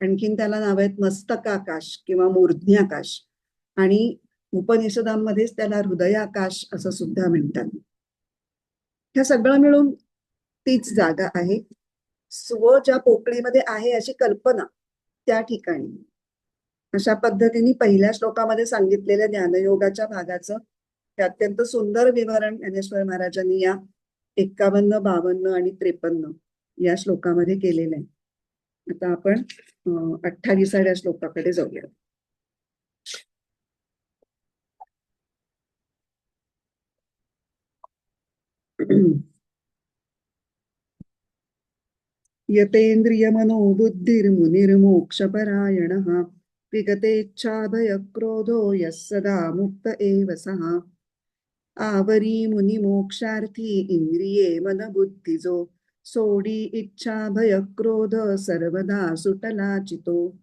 आणखीन त्याला नाव आहेत मस्तकाकाश किंवा मूर्ध्न्याकाश, आणि उपनिषदांमध्येच त्याला हृदयाकाश असं सुद्धा म्हणतात. ह्या सगळं मिळून तीच जागा आहे. स्व ज्या पोकळीमध्ये आहे अशी कल्पना त्या ठिकाणी. अशा पद्धतीने पहिल्या श्लोकामध्ये सांगितलेल्या ज्ञानयोगाच्या भागाचं अत्यंत सुंदर विवरण ज्ञानेश्वर महाराजांनी या 51, 52 आणि 53 या श्लोकामध्ये केलेलं आहे. आता आपण 28व्या श्लोकाकडे जाऊया. यतेंद्रिय मनोबुद्धिर्मुनिर्मोक्षपरायणः विगतेच्छाभय क्रोधो यः सदा मुक्त एव सः. आवरी मुनी मोक्षार्थी इंद्रिये मन बुद्धिजो सोडी इच्छा भय क्रोध सर्वदा सुटला चितो.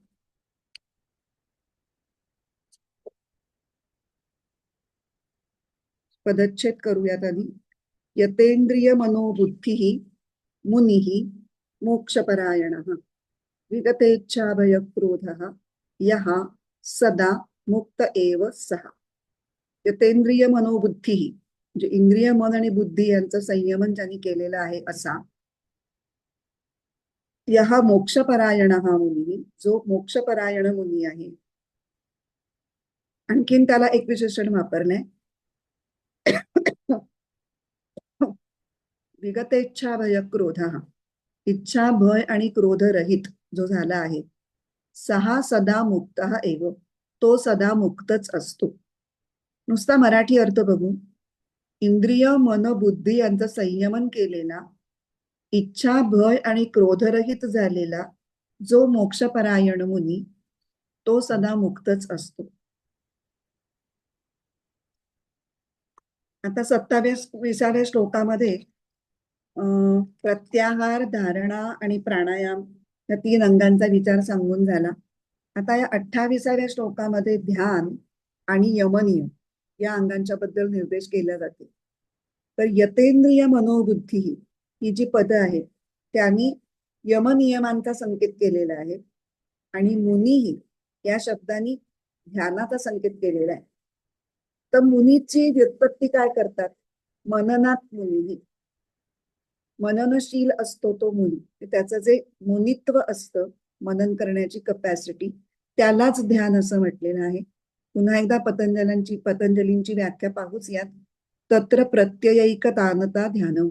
पदच्छेद करूयात आधी. यतेंद्रिय मनोबुद्धी मुनिः मोक्षपरायणः विगतेच्छा भय क्रोधः यः सदा मुक्त एव सः. यतेंद्रिय मनोबुद्धी म्हणजे इंद्रिय मन आणि बुद्धी यांचं संयमन ज्यांनी केलेलं आहे असा. यः मोक्षपरायण हा मुनी, जो मोक्षपरायण मुनी आहे. आणखीन त्याला एक विशेषण वापरलंय, विगतेच्छा भय क्रोध, इच्छा भय आणि क्रोध रहित जो झाला आहे, सहा सदा मुक्त एव, तो सदा मुक्तच असतो. नुसता मराठी अर्थ बघू, इंद्रिय मन बुद्धी यांचं संयमन केलेला, इच्छा भय आणि क्रोधरहित झालेला जो मोक्षपरायण मुनी, तो सदा मुक्तच असतो. आता 27व्या श्लोकामध्ये प्रत्याहार, धारणा आणि प्राणायाम या 3 अंगांचा विचार सांगून झाला. आता या 28व्या श्लोकामध्ये ध्यान आणि यमनियम या अंगांच्या बद्दल निर्देश केले जाते. तर यतेंद्रिय मनोबुद्धी ही जी पद आहेत त्यांनी यमनियमांचा संकेत केलेला आहे, आणि मुनीही या शब्दांनी ध्यानाचा संकेत केलेला आहे. तर मुनीची व्युत्पत्ती काय करतात, मननात मुनी, मननशील असतो तो मुनी, त्याचं जे मुनित्व असतं, मनन करण्याची कपॅसिटी, त्यालाच ध्यान असं म्हटलेलं आहे. पुन्हा एकदा पतंजलींची व्याख्या पाहूच यात. तत्र प्रत्ययैकतानता ध्यानम.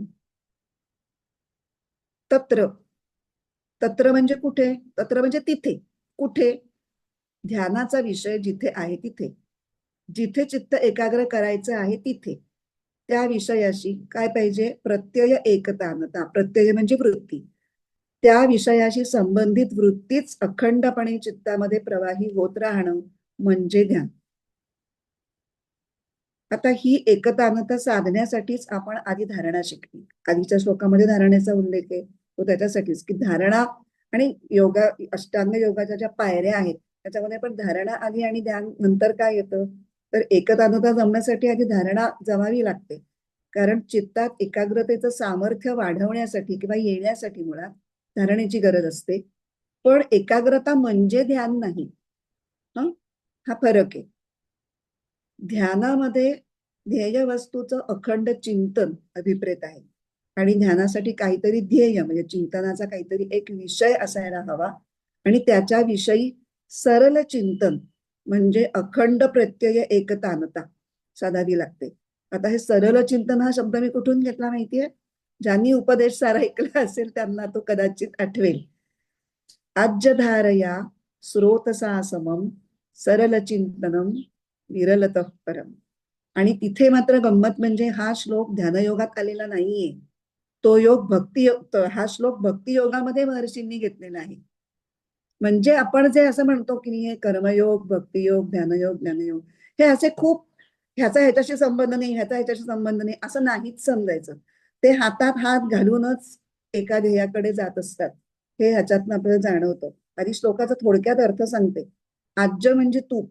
तत्र, तत्र म्हणजे कुठे, तत्र म्हणजे तिथे, कुठे, ध्यानाचा विषय जिथे आहे तिथे, जिथे चित्त एकाग्र करायचं आहे तिथे, त्या विषयाशी काय पाहिजे, प्रत्यय एकतानता. प्रत्यय म्हणजे वृत्ती, त्या विषयाशी संबंधित वृत्तीच अखंडपणे चित्तामध्ये प्रवाही होत राहणं म्हणजे ध्यान. आता ही एकतानता साधण्यासाठीच आपण आधी धारणा शिकली. आधीच्या श्लोकामध्ये धारणेचा उल्लेख आहे, तो त्याच्यासाठीच की धारणा आणि योगा, अष्टांग योगाच्या ज्या पायऱ्या आहेत त्याच्यामध्ये पण धारणा आधी आणि ध्यान नंतर काय येतं, तर एकतानता जमण्यासाठी आधी धारणा जमावी लागते. कारण चित्तात एकाग्रतेचं सामर्थ्य वाढवण्यासाठी किंवा येण्यासाठी मुळात धारणेची गरज असते. पण एकाग्रता म्हणजे ध्यान नाही. हा फरक आहे. ध्यानामध्ये ध्येय वस्तूचं अखंड चिंतन अभिप्रेत आहे आणि ध्यानासाठी काहीतरी ध्येय म्हणजे चिंतनाचा काहीतरी एक विषय असायला हवा आणि त्याच्याविषयी सरळ चिंतन म्हणजे अखंड प्रत्यय एकतानता साधावी लागते. आता हे सरळ चिंतन हा शब्द मी कुठून घेतला माहितीये? ज्यांनी उपदेश सार ऐकला असेल त्यांना तो कदाचित आठवेल. आज्यधारया स्रोतसा समम सरल चिंतनम विरलतः परम. आणि तिथे मात्र गंमत म्हणजे हा श्लोक ध्यानयोगात आलेला नाहीये. तो योग भक्ती हा श्लोक भक्ती योगामध्ये महर्षींनी घेतलेला आहे. म्हणजे आपण जे असं म्हणतो की हे कर्मयोग, भक्तियोग, ध्यानयोग, ज्ञानयोग हे असे खूप ह्याचा ह्याच्याशी संबंध नाही, ह्याचा ह्याच्याशी संबंध नाही असं नाहीच समजायचं. ते हातात हात घालूनच एका ध्येयाकडे जात असतात हे ह्याच्यातनं आपल्याला जाणवतं. आधी श्लोकाचा थोडक्यात अर्थ सांगते. आज्य म्हणजे तूप.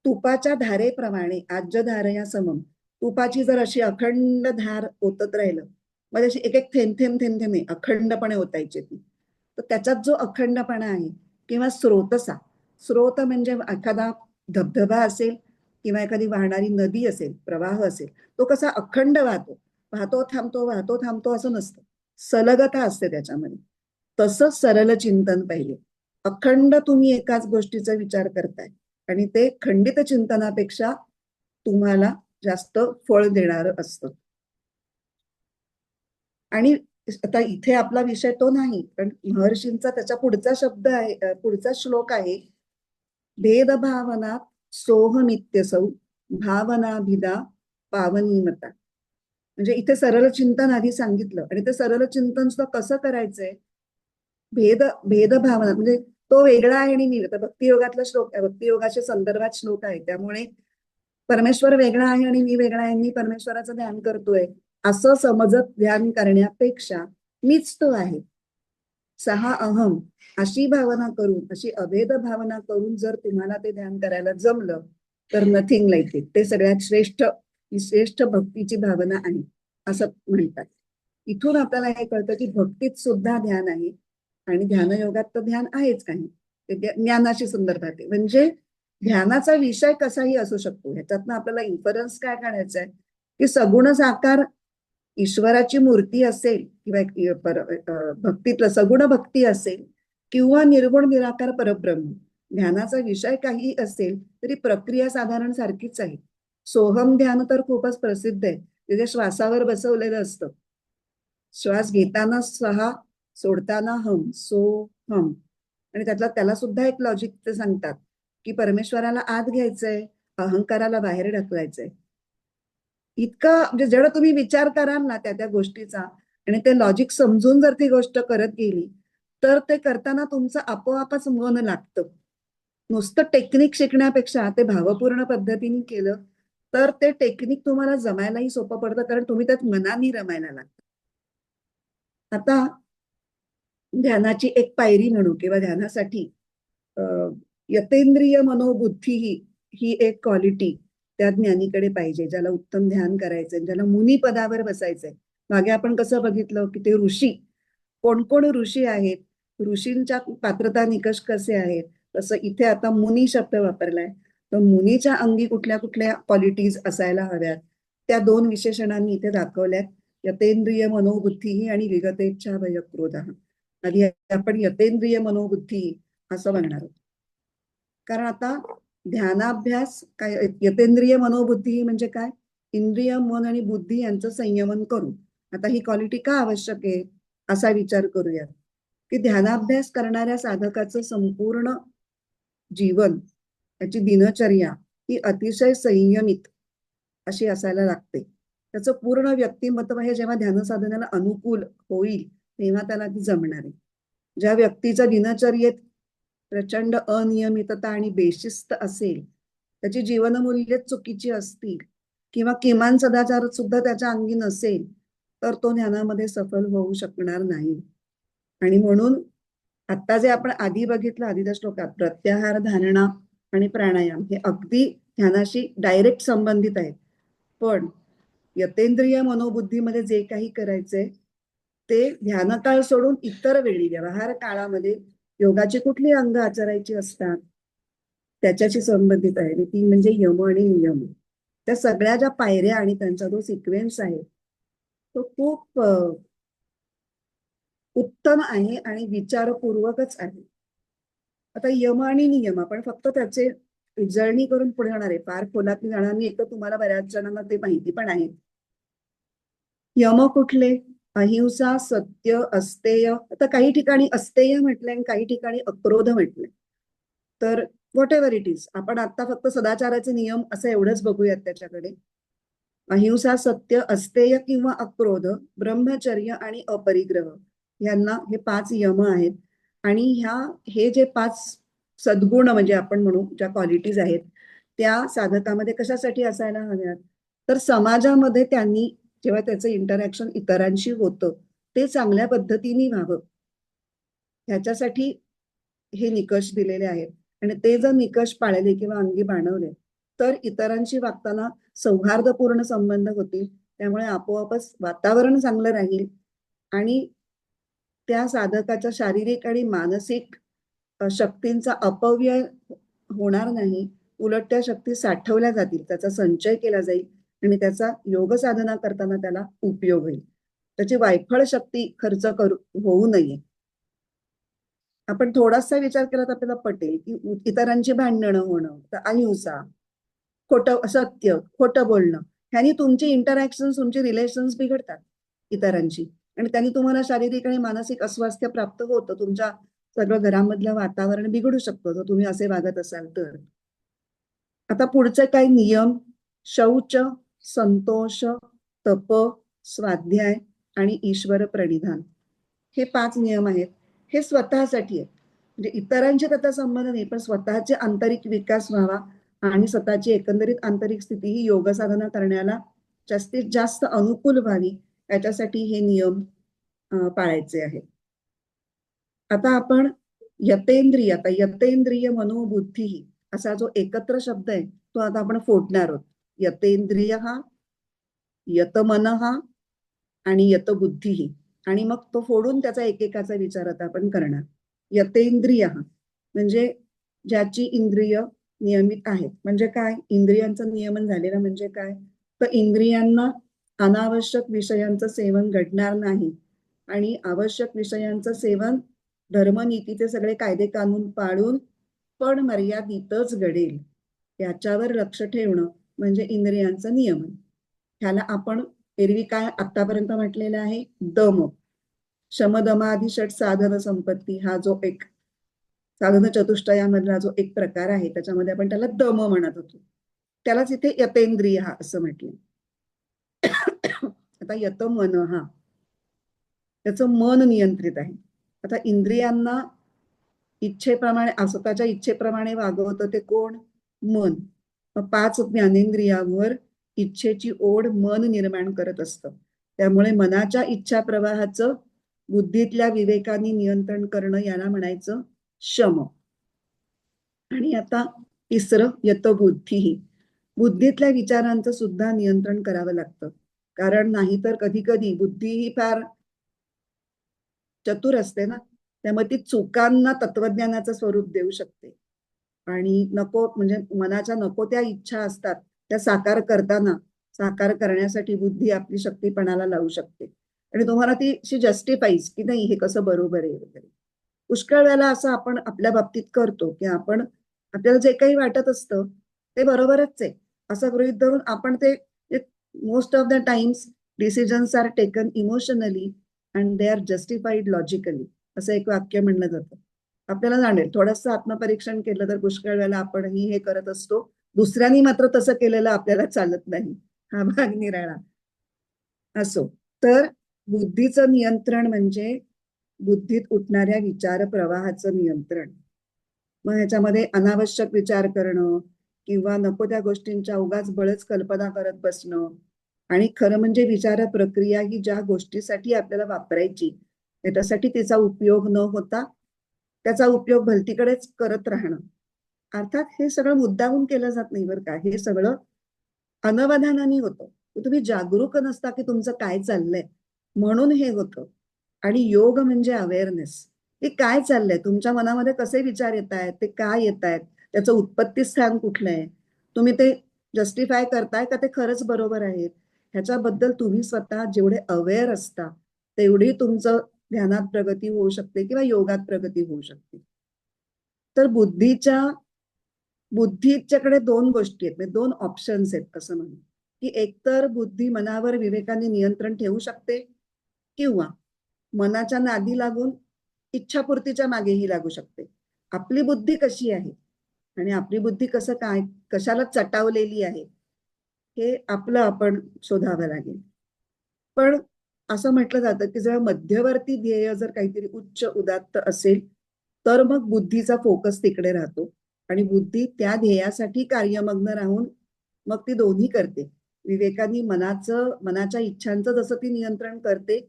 तुपाच्या धारेप्रमाणे आज्य धारया समम. तुपाची जर अशी अखंड धार ओतत राहिलं मग अशी एक एक थेंब थेंब थेंब थेंब अखंडपणे ओतायची ती. तर त्याच्यात जो अखंडपणा आहे किंवा स्रोतसा, स्रोत म्हणजे एखादा धबधबा असेल किंवा एखादी वाहणारी नदी असेल, प्रवाह असेल, तो कसा अखंड वाहतो, वाहतो थांबतो वाहतो थांबतो असं नसतं, सलगता असते त्याच्यामध्ये. तसंच सरळ चिंतन पाहिजे. अखंड तुम्ही एकाच गोष्टीचा विचार करताय आणि ते खंडित चिंतनापेक्षा तुम्हाला जास्त फळ देणारं असतं. आणि आता इथे आपला विषय तो नाही, पण महर्षींचा त्याच्या पुढचा शब्द आहे, पुढचा श्लोक आहे. भेदभावनात सोहमित्यसौ भावनाभिदा पावनीमता. म्हणजे इथे सरळ चिंतन आधी सांगितलं आणि ते सरळ चिंतन सुद्धा कसं करायचंय. भेदभावना म्हणजे तो वेगळा आहे आणि मी आता भक्तियोगातला श्लोक आहे, भक्तियोगाच्या संदर्भात श्लोक आहे, त्यामुळे परमेश्वर वेगळा आहे आणि मी वेगळा आहे, मी परमेश्वराचं ध्यान करतोय असं समजत ध्यान करण्यापेक्षा मीच तो आहे, सहा अहम अशी भावना करून, अशी अभेद भावना करून जर तुम्हाला ते ध्यान करायला जमलं तर नथिंग लाईक इट. ते सगळ्यात श्रेष्ठ, ही श्रेष्ठ भक्तीची भावना आहे असं म्हणतात. इथून आपल्याला हे कळतं की भक्तीत सुद्धा ध्यान आहे आणि ध्यानयोगात तर ध्यान आहेच आहे, ते ज्ञानाशी संदर्भात आहे. म्हणजे ध्यानाचा विषय कसाही असू शकतो. ह्याच्यातनं आपल्याला इन्फरन्स काय काढायचा आहे की सगुण साकार ईश्वराची मूर्ती असेल किंवा भक्तीतलं सगुण भक्ती असेल किंवा निर्गुण निराकार परब्रह्म, ध्यानाचा विषय काही असेल तरी प्रक्रिया साधारण सारखीच आहे. सोहम ध्यान तर खूपच प्रसिद्ध आहे. तिथे श्वासावर बसवलेलं असतं. श्वास घेताना सहा, सोडताना हम, सो हम. आणि त्याला सुद्धा एक लॉजिक ते सांगतात की परमेश्वराला आत घ्यायचंय, अहंकाराला बाहेर ढकलायचंय. इतकं म्हणजे जेवढा तुम्ही विचार कराल ना त्या गोष्टीचा आणि ते लॉजिक समजून जर ती गोष्ट करत गेली तर ते करताना तुमचं आपोआपच मन लागतं. नुसतं टेक्निक शिकण्यापेक्षा ते भावपूर्ण पद्धतीने केलं तर ते टेक्निक तुम्हाला जमायलाही सोपं पडतं, कारण तुम्ही त्यात मनाने रमायला लागता. आता ध्यानाची एक पायरी म्हणू किंवा ध्यानासाठी यतेंद्रिय मनोबुद्धी ही एक क्वालिटी त्या ज्ञानीकडे पाहिजे, ज्याला उत्तम ध्यान करायचंय, ज्याला मुनी पदावर बसायचंय. मागे आपण कसं बघितलं की ते ऋषी, कोण कोण ऋषी आहेत, ऋषींच्या पात्रता निकष कसे आहेत, तसं इथे आता मुनी शब्द वापरलाय. तर मुनीच्या अंगी कुठल्या कुठल्या क्वालिटीज असायला हव्यात त्या दोन विशेषणांनी इथे दाखवल्यात. यतेंद्रिय मनोबुद्धी आणि विगतेच्छा भयक्रोध. आधी आपण यतेंद्रिय मनोबुद्धी असं म्हणणार आहोत, कारण आता ध्यानाभ्यास काय, यतेंद्रिय मनोबुद्धी म्हणजे काय, इंद्रिय मन आणि बुद्धी यांचं संयमन करून. आता ही क्वालिटी का आवश्यक आहे असा विचार करूयात की ध्यानाभ्यास करणाऱ्या साधकाचं संपूर्ण जीवन, त्याची दिनचर्या ही अतिशय संयमित अशी असायला लागते. त्याचं पूर्ण व्यक्तिमत्व हे जेव्हा ध्यान साधनाला अनुकूल होईल तेव्हा त्याला ती जमणार आहे. ज्या व्यक्तीच्या दिनचर्येत प्रचंड अनियमितता आणि बेशिस्त असेल, त्याची जीवनमूल्य चुकीची असतील किंवा किमान सदाचार सुद्धा त्याच्या अंगी नसेल तर तो ध्यानामध्ये सफल होऊ शकणार नाही. आणि म्हणून आता जे आपण आधी बघितलं, आधीच्या श्लोकात प्रत्याहार, धारणा आणि प्राणायाम हे अगदी ध्यानाशी डायरेक्ट संबंधित आहेत. पण यतेंद्रिय मनोबुद्धीमध्ये जे काही करायचंय ते ध्यानकाळ सोडून इतर वेळी व्यवहार काळामध्ये योगाची कुठली अंग आचरायची असतात त्याच्याशी संबंधित आहे आणि ती म्हणजे यम आणि नियम. त्या सगळ्या ज्या पायऱ्या आणि त्यांचा जो सिक्वेन्स आहे तो खूप उत्तम आहे आणि विचारपूर्वकच आहे. आता यम आणि नियम आपण फक्त त्याचे उजळणी करून पुढे जाणार आहे, फार खोलात जाणार नाही. एक तर तुम्हाला बऱ्याच जणांना ते माहिती पण आहे. यम कुठले? अहिंसा, सत्य, अस्तेय. आता काही ठिकाणी अस्तेय म्हटलंय आणि काही ठिकाणी अक्रोध म्हटलंय. तर व्हॉट एव्हर इट इज, आपण आता फक्त सदाचाराचे नियम असं एवढंच बघूयात त्याच्याकडे. अहिंसा, सत्य, अस्तेय किंवा अक्रोध, ब्रह्मचर्य आणि अपरिग्रह, यांना हे 5 यम आहेत. आणि हे जे 5 सद्गुण म्हणजे आपण म्हणू ज्या क्वालिटीज आहेत त्या साधकामध्ये कशासाठी असायला हव्यात? तर समाजामध्ये त्यांनी जेव्हा त्याचं इंटरॅक्शन इतरांशी होतं ते चांगल्या पद्धतीने व्हावं, ह्याच्यासाठी हे निकष दिलेले आहेत. आणि ते जर निकष पाळले किंवा अंगी बाणवले तर इतरांशी वागताना सौहार्दपूर्ण संबंध होतील. त्यामुळे आपोआपच वातावरण चांगलं राहील आणि त्या साधकाच्या शारीरिक आणि मानसिक शक्तींचा अपव्यय होणार नाही. उलट त्या शक्ती साठवल्या जातील, त्याचा संचय केला जाईल आणि त्याचा योग साधना करताना त्याला उपयोग होईल. त्याची वायफळ शक्ती खर्च होऊ नये. आपण थोडासा विचार केला तर आपल्याला पटेल की इतरांची भांडणं होणं, तर अहिंसा, खोटं सत्य, खोटं बोलणं, ह्यानी तुमची इंटरॅक्शन, तुमची रिलेशन्स बिघडतात इतरांची आणि त्यांनी तुम्हाला शारीरिक आणि मानसिक अस्वास्थ्य प्राप्त होतं. तुमच्या सगळं घरामधलं वातावरण बिघडू शकतं जर तुम्ही असे वागत असाल तर. आता पुढचे काही नियम: शौच, संतोष, तप, स्वाध्याय आणि ईश्वर प्रणिधान. हे 5 नियम आहेत. हे स्वतःसाठी आहेत, म्हणजे इतरांचे त्याचा संबंध नाही, पण स्वतःचे आंतरिक विकास व्हावा आणि स्वतःची एकंदरीत आंतरिक स्थिती ही योग साधना करण्याला जास्तीत जास्त अनुकूल व्हावी, याच्यासाठी हे नियम पाळायचे आहेत. आता आपण यतेंद्रिय, आता यतेंद्रिय मनोबुद्धी असा जो एकत्र शब्द आहे तो आता आपण फोडणार आहोत. यतेंद्रिय हा, यतमन हा आणि यतबुद्धी, आणि मग तो फोडून त्याचा एकेकाचा विचार आता आपण करणार. यतेंद्रिय हा म्हणजे ज्याची इंद्रिय नियमित आहेत. म्हणजे काय? इंद्रियांचं नियमन झालेलं म्हणजे काय? तर इंद्रियांना अनावश्यक विषयांचं सेवन घडणार नाही आणि आवश्यक विषयांचं सेवन धर्मनीतीचे सगळे कायदे कानून पाळून पण मर्यादितच घडेल, याच्यावर लक्ष ठेवणं म्हणजे इंद्रियांचं नियमन. ह्याला आपण एरवी काय आतापर्यंत म्हटलेलं आहे? दम. शमदमादी षट साधन संपत्ती हा जो एक साधन चतुष्टयामधला जो एक प्रकार आहे त्याच्यामध्ये आपण त्याला दम म्हणत होतो. त्यालाच इथे यतेंद्रिय हा असं म्हटलं. आता यत मन हा, त्याचं मन नियंत्रित आहे. आता इंद्रियांना इच्छेप्रमाणे, स्वतःच्या इच्छेप्रमाणे वागवतं ते कोण? मन. 5 ज्ञानेंद्रियांवर इच्छेची ओढ मन निर्माण करत असतं. त्यामुळे मनाच्या इच्छा प्रवाहाचं बुद्धीतल्या विवेकाने नियंत्रण करणं याला म्हणायचं शम. आणि आता तिसरं यतबुद्धी. बुद्धीतल्या विचारांचं सुद्धा नियंत्रण करावं लागतं, कारण नाहीतर कधी कधी बुद्धी ही फार चतुर असते ना, त्यामुळे ती चुकांना तत्वज्ञानाचं स्वरूप देऊ शकते. आणि नको म्हणजे मनाच्या नको त्या इच्छा असतात त्या साकार करण्यासाठी बुद्धी आपली शक्तीपणाला लावू शकते आणि तुम्हाला ती अशी जस्टिफाईज की नाही हे कसं बरोबर आहे वगैरे. पुष्कळ वेळेला असं आपण आपल्या बाबतीत करतो की आपण आपल्याला जे काही वाटत असतं ते बरोबरच आहे असं गृहीत धरून आपण ते, most of the times decisions are taken emotionally and they are justified logically, असं एक वाक्य म्हणलं जातं. आपल्याला जाणेल थोडंसं आत्मपरीक्षण केलं तर पुष्कळ वेळेला आपणही हे करत असतो. दुसऱ्यांनी मात्र तसं केलेलं आपल्याला चालत नाही. हा भाग निराळा असो. तर बुद्धीचं नियंत्रण म्हणजे बुद्धीत उठणाऱ्या विचार प्रवाहाचं नियंत्रण. मग ह्याच्यामध्ये अनावश्यक विचार करणं किंवा नको त्या गोष्टींच्या उगाच बळच कल्पना करत बसणं, आणि खरं म्हणजे विचार प्रक्रिया ही ज्या गोष्टीसाठी आपल्याला वापरायची त्याच्यासाठी तिचा उपयोग न होता त्याचा उपयोग भलतीकडेच करत राहणं. अर्थात हे सगळं मुद्दामून केलं जात नाही बरं का, हे सगळं अनवधानाने होतं. तुम्ही जागरूक नसता की तुमचं काय चाललंय म्हणून हे होतं. आणि योग म्हणजे अवेअरनेस, हे काय चाललंय तुमच्या मनामध्ये, कसे विचार येत आहेत, ते काय येत आहेत, त्याचं उत्पत्ती स्थान कुठलं आहे, तुम्ही ते जस्टिफाय करताय का ते खरंच बरोबर आहे, ह्याच्याबद्दल तुम्ही स्वतः जेवढे अवेअर असता तेवढी तुमचं ध्यानात प्रगती होऊ शकते किंवा योगात प्रगती होऊ शकते. तर बुद्धीच्याकडे दोन गोष्टी आहेत, म्हणजे दोन ऑप्शन्स आहेत असं म्हणून, की एकतर बुद्धी मनावर विवेकाने नियंत्रण ठेवू शकते किंवा मनाच्या नादी लागून इच्छापूर्तीच्या मागेही लागू शकते. आपली बुद्धी कशी आहे आणि आपली बुद्धी कसं काय कशाला चटावलेली आहे हे आपलं आपण शोधावं लागेल. पण असं म्हटलं जातं की जेव्हा मध्यवर्ती ध्येय जर काहीतरी उच्च उदात्त असेल तर मग बुद्धीचा फोकस तिकडे राहतो आणि बुद्धी त्या ध्येयासाठी कार्यमग्न राहून मग ती दोन्ही करते. विवेकानी मनाच्या इच्छांचं जसं ती नियंत्रण करते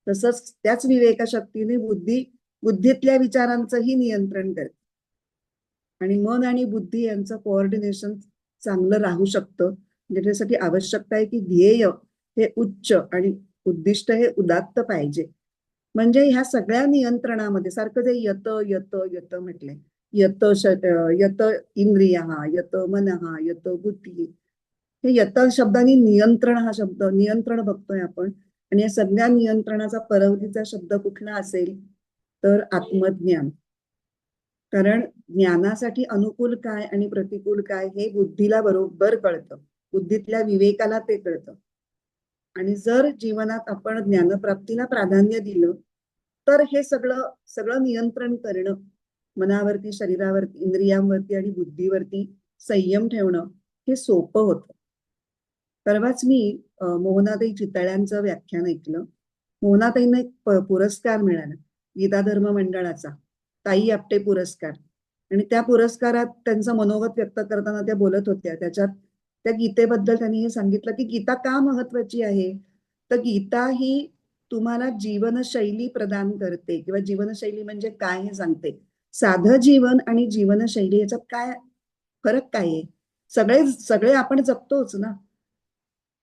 तसंच त्याच विवेकशक्तीने बुद्धीतल्या विचारांचंही नियंत्रण करते आणि मन आणि बुद्धी यांचं कोऑर्डिनेशन चांगलं राहू शकतं. ज्याच्यासाठी आवश्यकता आहे की ध्येय हे उच्च आणि उद्दिष्ट हे उदात्त पाहिजे. म्हणजे ह्या सगळ्या नियंत्रणामध्ये सारखं जे यत यत यत म्हटलंय, यत इंद्रिय यत मन यत बुद्धी, हे यत शब्दाने नियंत्रण हा शब्द नियंत्रण बघतोय आपण आणि या सगळ्या नियंत्रणाचा परवलीचा शब्द कुठला असेल तर आत्मज्ञान. कारण ज्ञानासाठी अनुकूल काय आणि प्रतिकूल काय हे बुद्धीला बरोबर कळतं, बुद्धीतल्या विवेकाला ते कळतं. आणि जर जीवनात आपण ज्ञानप्राप्तीला प्राधान्य दिलं तर हे सगळं सगळं नियंत्रण करणं, मनावरती शरीरावरती इंद्रियांवरती आणि बुद्धीवरती संयम ठेवणं हे सोपं होतं. परवाच मी मोहनाताई चितळ्यांचं व्याख्यान ऐकलं. मोहनाताईंना एक पुरस्कार मिळाला गीता धर्म मंडळाचा, ताई आपटे पुरस्कार. आणि त्या पुरस्कारात त्यांचं मनोगत व्यक्त करताना त्या बोलत होत्या. त्याच्यात त्या गीतेबद्दल त्यांनी हे सांगितलं की गीता का महत्वाची आहे, तर गीता ही तुम्हाला जीवनशैली प्रदान करते किंवा जीवनशैली म्हणजे काय हे सांगते. साधं जीवन आणि जीवनशैली याच्यात काय फरक काय आहे, सगळे सगळे आपण जगतोच ना.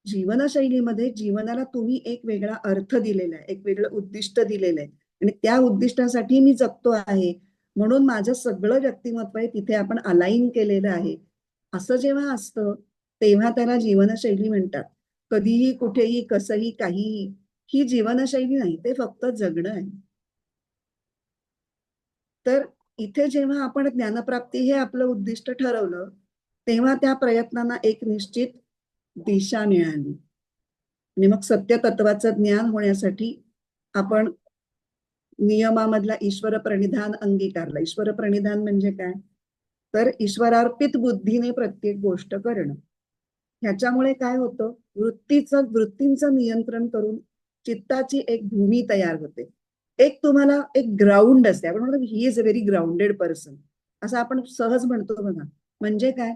जीवनशैलीमध्ये जीवनाला तुम्ही एक वेगळा अर्थ दिलेला आहे, एक वेगळं उद्दिष्ट दिलेलं आहे आणि त्या उद्दिष्टासाठी मी जगतो आहे म्हणून माझं सगळं व्यक्तिमत्व आहे तिथे आपण अलाइन केलेलं आहे. असं जेव्हा असतं तेव्हा त्याला जीवनशैली म्हणतात. कधीही कुठेही कसंही काहीही ही जीवनशैली नाही, ते फक्त जगणं आहे. तर इथे जेव्हा आपण ज्ञानप्राप्ती हे आपलं उद्दिष्ट ठरवलं तेव्हा त्या प्रयत्नांना एक निश्चित दिशा मिळाली आणि मग सत्य तत्वाचं ज्ञान होण्यासाठी आपण नियमामधला ईश्वर प्रणिधान अंगीकारला. ईश्वर प्रणिधान म्हणजे काय, तर ईश्वरार्पित बुद्धीने प्रत्येक गोष्ट करणं. ह्याच्यामुळे काय होतं, वृत्तींचं नियंत्रण करून चित्ताची एक भूमी तयार होते. एक तुम्हाला एक ग्राउंड असते. आपण म्हणतो he is a very grounded person असं आपण सहज म्हणतो बघा. म्हणजे काय,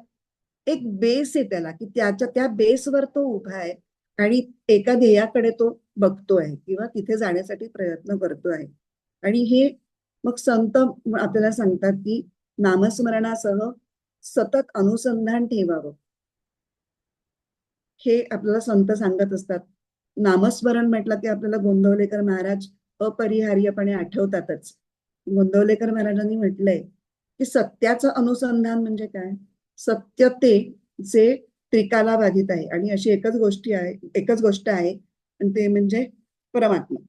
एक बेस आहे त्याला की त्या बेसवर तो उभा आहे आणि एका ध्येयाकडे तो बघतोय किंवा तिथे जाण्यासाठी प्रयत्न करतोय. आणि हे मग संत आपल्याला सांगतात की नामस्मरणासह सतत अनुसंधान ठेवावं, हे आपल्याला संत सांगत असतात. नामस्मरण म्हटलं की आपल्याला गोंदवलेकर महाराज अपरिहार्यपणे आठवतातच. गोंदवलेकर महाराजांनी म्हटलंय की सत्याचं अनुसंधान म्हणजे काय, सत्य ते जे त्रिकाला बाधित आहे आणि अशी एकच गोष्ट आहे आणि ते म्हणजे परमात्मा.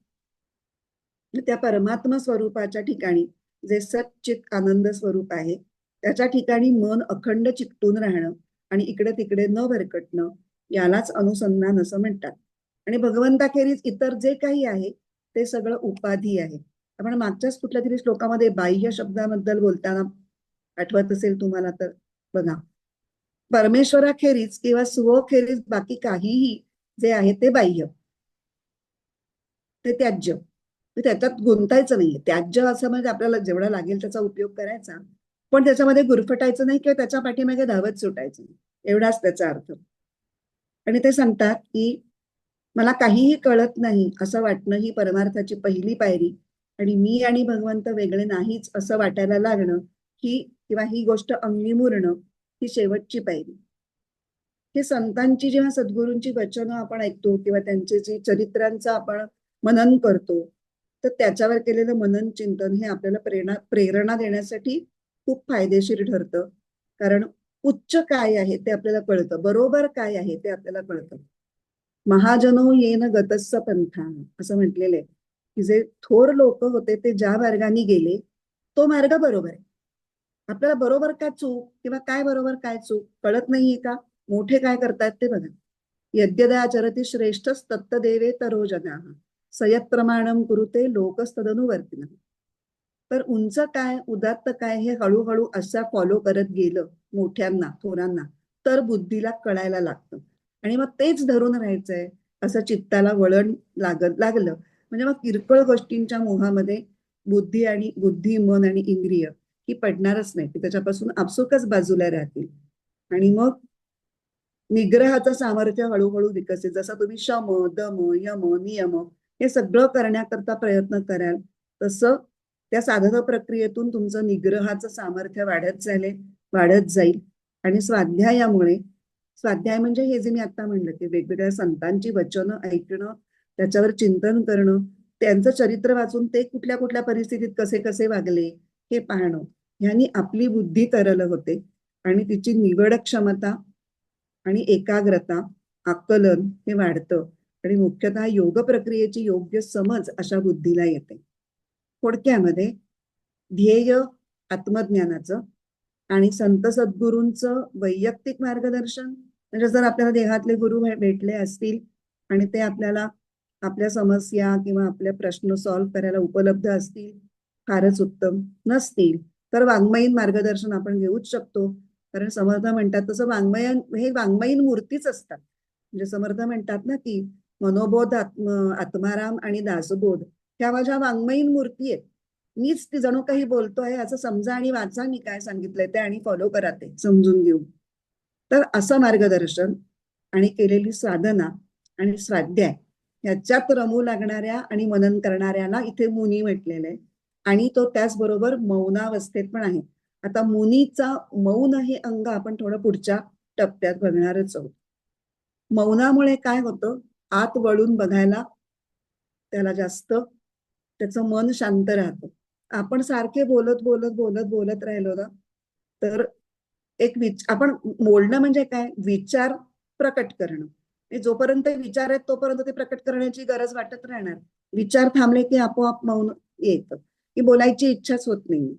त्या परमात्मा स्वरूपाच्या ठिकाणी जे सच्चित आनंद स्वरूप आहे त्याच्या ठिकाणी मन अखंड चिकटून राहणं आणि इकडे तिकडे न भरकटणं यालाच अनुसंधान असं म्हणतात. आणि भगवंताखेरीज इतर जे काही आहे ते सगळं उपाधी आहे. आपण मागच्याच कुठल्या तरी श्लोकामध्ये बाह्य शब्दाबद्दल बोलताना आठवत असेल तुम्हाला तर बघा, परमेश्वराखेरीज किंवा स्वखेरीज बाकी काहीही जे आहे ते बाह्य, ते त्याज्य. त्याच्यात गुंतायचं नाहीये. त्याज्य असं म्हणजे आपल्याला जेवढा लागेल त्याचा उपयोग करायचा, पण त्याच्यामध्ये गुरफटायचं नाही किंवा त्याच्या पाठीमागे धावत सुटायचं नाही, एवढाच त्याचा अर्थ. आणि ते सांगतात की मला काहीही कळत नाही असं वाटणं ही परमार्थाची पहिली पायरी आणि मी आणि भगवंत वेगळे नाहीच असं वाटायला लागणं किंवा ही गोष्ट अंगी मुरणं ही शेवटची पायरी. हे संतांची जेव्हा सद्गुरूंची वचनं आपण ऐकतो किंवा त्यांचे जे चरित्रांचं आपण मनन करतो तर त्याच्यावर केलेलं मनन चिंतन हे आपल्याला प्रेरणा देण्यासाठी खूप फायदेशीर ठरतं. कारण उच्च काय आहे ते आपल्याला कळतं, बरोबर काय आहे ते आपल्याला कळतं. महाजनो येन गतस्स पंथा असं म्हटलेलं आहे की जे थोर लोक होते ते ज्या मार्गाने गेले तो मार्ग बरोबर आहे. आपल्याला बरोबर काय चूक किंवा काय बरोबर काय चूक कळत नाहीये का? मोठे काय करतायत ते बघा. यद्यदाचरति श्रेष्ठ तत्तदेवे तरो जनाः सयत प्रमाणम कुरुते लोकस्तदनुवर्तिनः. तर उंच काय उदात्त काय हे हळूहळू असा फॉलो करत गेलं मोठ्यांना थोरांना तर बुद्धीला कळायला लागतं. आणि मग तेच धरून राहायचंय असं चित्ताला वळण लागलं म्हणजे मग किरकोळ गोष्टींच्या मोहामध्ये बुद्धी मन आणि इंद्रिय ही पडणारच नाही, ती त्याच्यापासून आपसुकच बाजूला राहतील. आणि मग निग्रहाचं सामर्थ्य हळूहळू विकसित, जसं तुम्ही शम दम यम नियम हे सगळं करण्याकरता प्रयत्न कराल तसं त्या साधना प्रक्रियेतून तुमचं निग्रहाचं सामर्थ्य वाढत जाईल. आणि स्वाध्यायामुळे, स्वाध्याय म्हणजे हे जे मी आता म्हणलं की वेगवेगळ्या संतांची वचनं ऐकणं, त्याच्यावर चिंतन करणं, त्यांचं चरित्र वाचून ते कुठल्या कुठल्या परिस्थितीत कसे कसे वागले हे पाहणं, ह्यानी आपली बुद्धी तरल होते आणि तिची निवड क्षमता आणि एकाग्रता आकलन हे वाढतं आणि मुख्यतः योग प्रक्रियेची योग्य समज अशा बुद्धीला येते. थोडक्यामध्ये ध्येय आत्मज्ञानाचं आणि संत सद्गुरूंचं वैयक्तिक मार्गदर्शन, म्हणजे जर आपल्याला देहातले गुरु भेटले असतील आणि ते आपल्याला आपल्या समस्या किंवा आपल्या प्रश्न सॉल्व्ह करायला उपलब्ध असतील फारच उत्तम, नसतील तर वाङ्मयीन मार्गदर्शन आपण घेऊच शकतो. कारण समर्थ म्हणतात तसं हे वाङ्मयीन मूर्तीच असतात. म्हणजे समर्थ म्हणतात ना की मनोबोध आत्माराम आणि दासबोध ह्या माझ्या वाङ्मयीन मूर्ती आहेत. मीच ती जणू काही बोलतोय असं समजा आणि वाचा, मी काय सांगितलंय ते आणि फॉलो करा ते समजून घेऊन. तर असं मार्गदर्शन आणि केलेली साधना आणि स्वाध्याय ह्याच्यात रमू लागणाऱ्या आणि मनन करणाऱ्याला इथे मुनी म्हटलेलं आहे. आणि तो त्याचबरोबर मौनावस्थेत पण आहे. आता मुनीचा मौन हे अंग आपण थोडं पुढच्या टप्प्यात बघणारच आहोत. मौनामुळे काय होतं, आत वळून बघायला त्याला जास्त त्याचं मन शांत राहतं. आपण सारखे बोलत बोलत बोलत बोलत राहिलो ना तर आपण बोलणं म्हणजे काय, विचार प्रकट करणं. जोपर्यंत विचार आहेत तोपर्यंत ते प्रकट करण्याची गरज वाटत राहणार. विचार थांबले की आपोआप मौन येतं, की बोलायची इच्छाच होत नाही.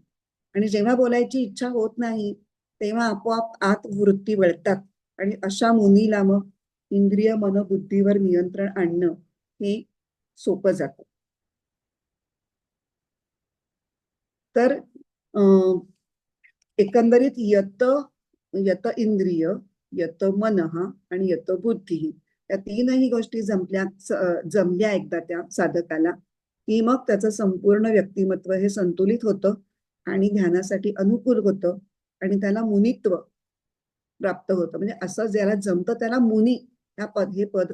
आणि जेव्हा बोलायची इच्छा होत नाही तेव्हा आपोआप आत वृत्ती वळतात आणि अशा मुनीला मग इंद्रिय मन बुद्धीवर नियंत्रण आणणं हे सोपं जातं. तर एकंदरीत यत इंद्रिय, यत मनः आणि यत बुद्धी या तीनही गोष्टी जमल्या एकदा त्या साधकाला की मग त्याचं संपूर्ण व्यक्तिमत्व हे संतुलित होतं आणि ध्यानासाठी अनुकूल होतं आणि त्याला मुनित्व प्राप्त होतं. म्हणजे असं ज्याला जमतं त्याला मुनी हे पद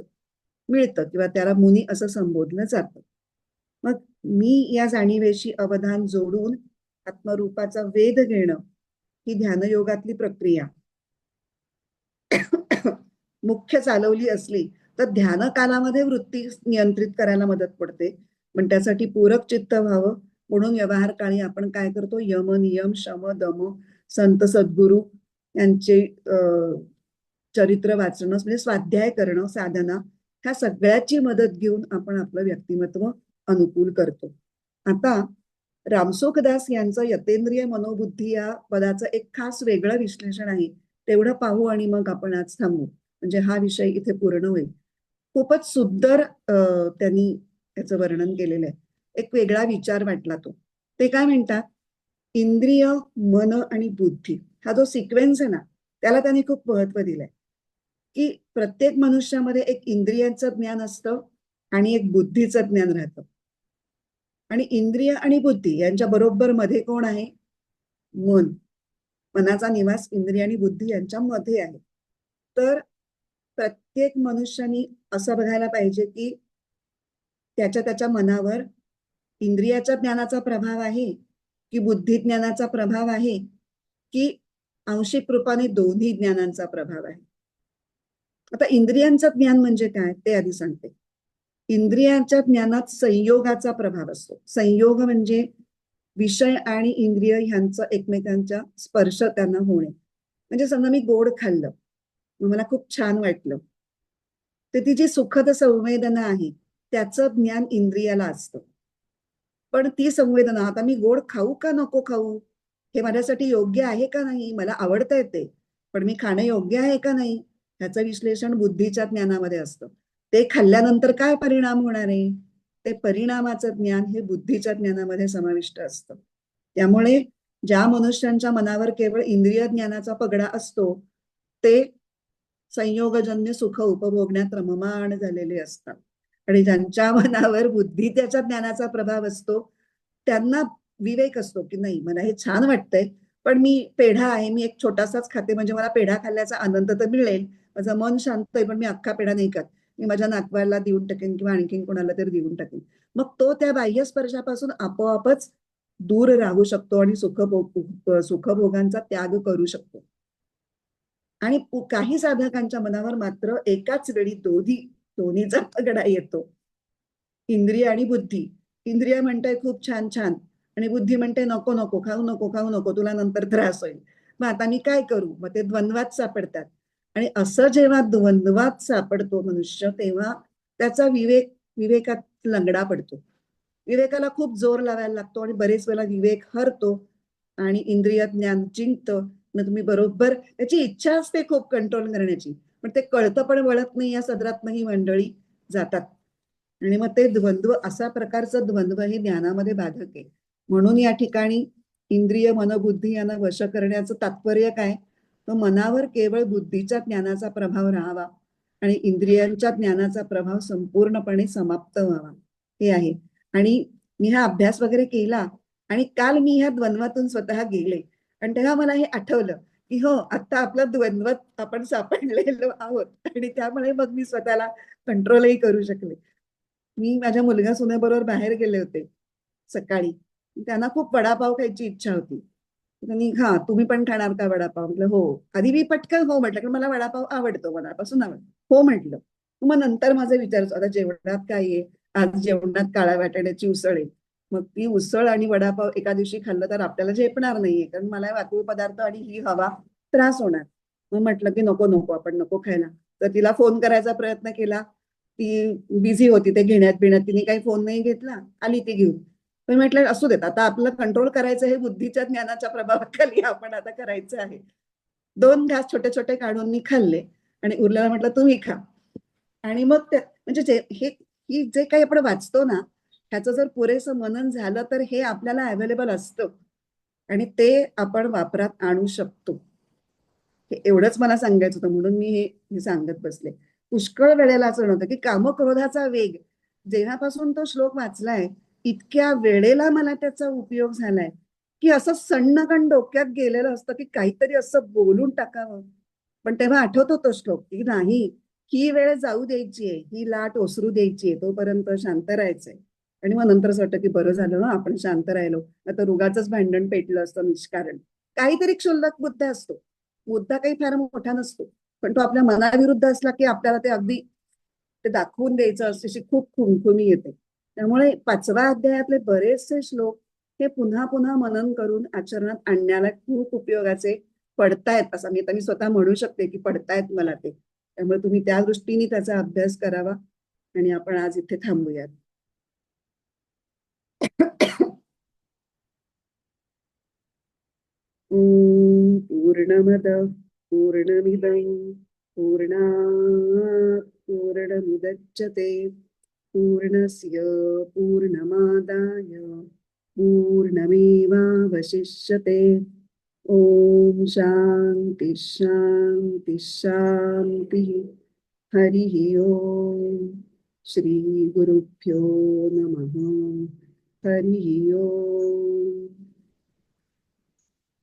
मिळतं किंवा त्याला मुनी असं संबोधलं जातं. मग मी या जाणीवेशी अवधान जोडून आत्मरूपाचा वेध घेणं ही ध्यानयोगातली प्रक्रिया मुख्य चालवली असली तर ध्यान कालामध्ये वृत्ती नियंत्रित करायला मदत पडते. पण त्यासाठी पूरक चित्त व्हावं म्हणून व्यवहार काळी आपण काय करतो, यम नियम शम दम संत सद्गुरू यांचे चरित्र वाचणं म्हणजे स्वाध्याय करणं साधना ह्या सगळ्याची मदत घेऊन आपण आपलं व्यक्तिमत्व अनुकूल करतो. आता रामसुखदास यांचं यतेंद्रिय मनोबुद्धी या पदाचं एक खास वेगळं विश्लेषण आहे, तेवढं पाहू आणि मग आपण आज थांबू म्हणजे हा विषय इथे पूर्ण होईल. खूपच सुंदर त्यांनी त्याचं वर्णन केलेलं आहे. एक वेगळा विचार वाटला तो. ते काय म्हणतात, इंद्रिय मन आणि बुद्धी हा जो सिक्वेन्स आहे ना त्याला त्यांनी खूप महत्व दिलंय की प्रत्येक मनुष्यामध्ये एक इंद्रियांचं ज्ञान असतं आणि एक बुद्धीचं ज्ञान राहतं. आणि इंद्रिय आणि बुद्धी यांच्या बरोबर मध्ये कोण आहे, मन. मनाचा निवास इंद्रिय आणि बुद्धी यांच्या मध्ये आहे. तर प्रत्येक मनुष्याने असं बघायला पाहिजे की त्याच्या मनावर इंद्रियाच्या ज्ञानाचा प्रभाव आहे की बुद्धी ज्ञानाचा प्रभाव आहे की आंशिक रूपाने दोन्ही ज्ञानांचा प्रभाव आहे. आता इंद्रियांचं ज्ञान म्हणजे काय ते आधी सांगते. इंद्रियांच्या ज्ञानात संयोगाचा प्रभाव असतो. संयोग म्हणजे विषय आणि इंद्रिय ह्यांचा एकमेकांच्या स्पर्श त्यांना होणे. म्हणजे समजा मी गोड खाल्लं, मग मला खूप छान वाटलं, तर ती जी सुखद संवेदना आहे त्याचं ज्ञान इंद्रियाला असतं. पण ती संवेदना, आता मी गोड खाऊ का नको खाऊ, हे माझ्यासाठी योग्य आहे का नाही, मला आवडतंय ते, पण मी खाणं योग्य आहे का नाही, ह्याचं विश्लेषण बुद्धीच्या ज्ञानामध्ये असतं. ते खाल्ल्यानंतर काय परिणाम होणार आहे, ते परिणामाचं ज्ञान हे बुद्धीच्या ज्ञानामध्ये समाविष्ट असतं. त्यामुळे ज्या मनुष्यांच्या मनावर केवळ इंद्रिय ज्ञानाचा पगडा असतो ते संयोगजन्य सुख उपभोगण्यात रममाण झालेले असतात. आणि ज्यांच्या मनावर बुद्धी त्याच्या ज्ञानाचा प्रभाव असतो त्यांना विवेक असतो की नाही, मला हे छान वाटतंय, पण मी पेढा आहे, मी एक छोटासाच खाते, म्हणजे मला पेढा खाल्ल्याचा आनंद तर मिळेल, माझं मन शांत आहे, पण मी अख्खा पेढा नाही खात, मी माझ्या नातवाला देऊन टाकेन किंवा आणखीन कोणाला तरी देऊन टाकेन. मग तो त्या बाह्य स्पर्शापासून आपोआपच दूर राहू शकतो आणि सुखभोगांचा त्याग करू शकतो. आणि काही साधकांच्या मनावर मात्र एकाच वेळी दोन्हीचा पगडा येतो, इंद्रिय आणि बुद्धी. इंद्रिय म्हणते खूप छान छान, आणि बुद्धी म्हणते नको नको खाऊ नको खाऊ नको, तुला नंतर त्रास होईल. मग आता मी काय करू, मग ते द्वंद्वात सापडतात. आणि असं जेव्हा द्वंद्वात सापडतो मनुष्य, तेव्हा त्याचा विवेकात लंगडा पडतो. विवेकाला खूप जोर लावायला लागतो आणि बरेच वेळेला विवेक हरतो आणि इंद्रिय ज्ञान जिंकतं. मग तुम्ही बरोबर, त्याची इच्छा असते खूप कंट्रोल करण्याची, पण ते कळतं पण वळत नाही, या सदरात ही मंडळी जातात. आणि मग ते द्वंद्व, असा प्रकारचं द्वंद्व हे ज्ञानामध्ये बाधक आहे. म्हणून या ठिकाणी इंद्रिय मनबुद्धी यांना वश करण्याचं तात्पर्य काय, तर मनावर केवळ बुद्धीच्या ज्ञानाचा प्रभाव राहावा आणि इंद्रियांच्या ज्ञानाचा प्रभाव संपूर्णपणे समाप्त व्हावा, हे आहे. आणि मी हा अभ्यास वगैरे केला आणि काल मी ह्या द्वंद्वातून स्वतः गेले आणि तेव्हा मला हे आठवलं की हो, आता आपला द्वंद्वात आपण सापडलेलो आहोत आणि त्यामुळे मग मी स्वतःला कंट्रोलही करू शकले. मी माझ्या मुलगा सुनेबरोबर बाहेर गेले होते सकाळी, त्यांना खूप वडापाव खायची इच्छा होती. त्यांनी, हा तुम्ही पण खाणार का वडापाव, म्हटलं हो. आधी मी पटकन हो म्हटलं, कारण मला वडापाव आवडतो, मनापासून आवडतो, हो म्हटलं. मग नंतर माझे विचार, आता जेवणात काय आहे, आज जेवणात काळ्या वाटाण्याची उसळ आहे, मग ती उसळ आणि वडापाव एका दिवशी खाल्लं तर आपल्याला झेपणार नाहीये, कारण मला वातुळ पदार्थ आणि ही हवा त्रास होणार. मग म्हटलं की नको नको, आपण नको खायला. तर तिला फोन करायचा प्रयत्न केला, ती बिझी होती ते घेण्यात बिण्यात, तिने काही फोन नाही घेतला, आली ती घेऊन. पण म्हटलं असू देत, आता आपलं कंट्रोल करायचं हे बुद्धीच्या ज्ञानाच्या प्रभावाखाली आपण आता करायचं आहे. 2 घास छोटे छोटे काढून मी खाल्ले आणि उरलेला म्हटलं तुम्ही खा. आणि मग म्हणजे ही जे काही आपण वाचतो ना, ह्याचं जर पुरेसं मनन झालं तर हे आपल्याला अवेलेबल असतं आणि ते आपण वापरात आणू शकतो. हे एवढंच मला सांगायचं होतं, म्हणून मी हे सांगत बसले. पुष्कळ वेळेला असं नव्हतं की कामक्रोधाचा वेग, जेव्हापासून तो श्लोक वाचलाय इतक्या वेळेला मला त्याचा उपयोग झालाय की असं सन्नकण डोक्यात गेलेलं असतं की काहीतरी असं बोलून टाकावं, पण तेव्हा आठवतो तो श्लोक की नाही, ही वेळ जाऊ द्यायची आहे, ही लाट ओसरू द्यायची आहे, तोपर्यंत शांत राहायचंय. आणि मग नंतर असं वाटतं की बरं झालं ना आपण शांत राहिलो, आता उगाचच भांडण पेटलं असतं निष्कारण. काहीतरी क्षुल्लक मुद्दा असतो, मुद्दा काही फार मोठा नसतो, पण तो आपल्या मनाविरुद्ध असला की आपल्याला ते अगदी ते दाखवून द्यायचं अशी खूप खुमखुमी येते. त्यामुळे 5व्या अध्यायातले बरेचसे श्लोक हे पुन्हा पुन्हा मनन करून आचरणात आणण्याला खूप उपयोगाचे पडतायत, असं मी आता मी स्वतः म्हणू शकते की पडतायत मला ते. त्यामुळे तुम्ही त्या दृष्टीने त्याचा अभ्यास करावा आणि आपण आज इथे थांबूयात. पूर्णमद पूर्णमिदं पूर्णात् पूर्णमुदच्यते पूर्णस्य पूर्णमादाय पूर्णमेवावशिष्यते. ओम शांती शांती शांती. हरिः ओम. श्री गुरुभ्यो नमः. हरिः ओम.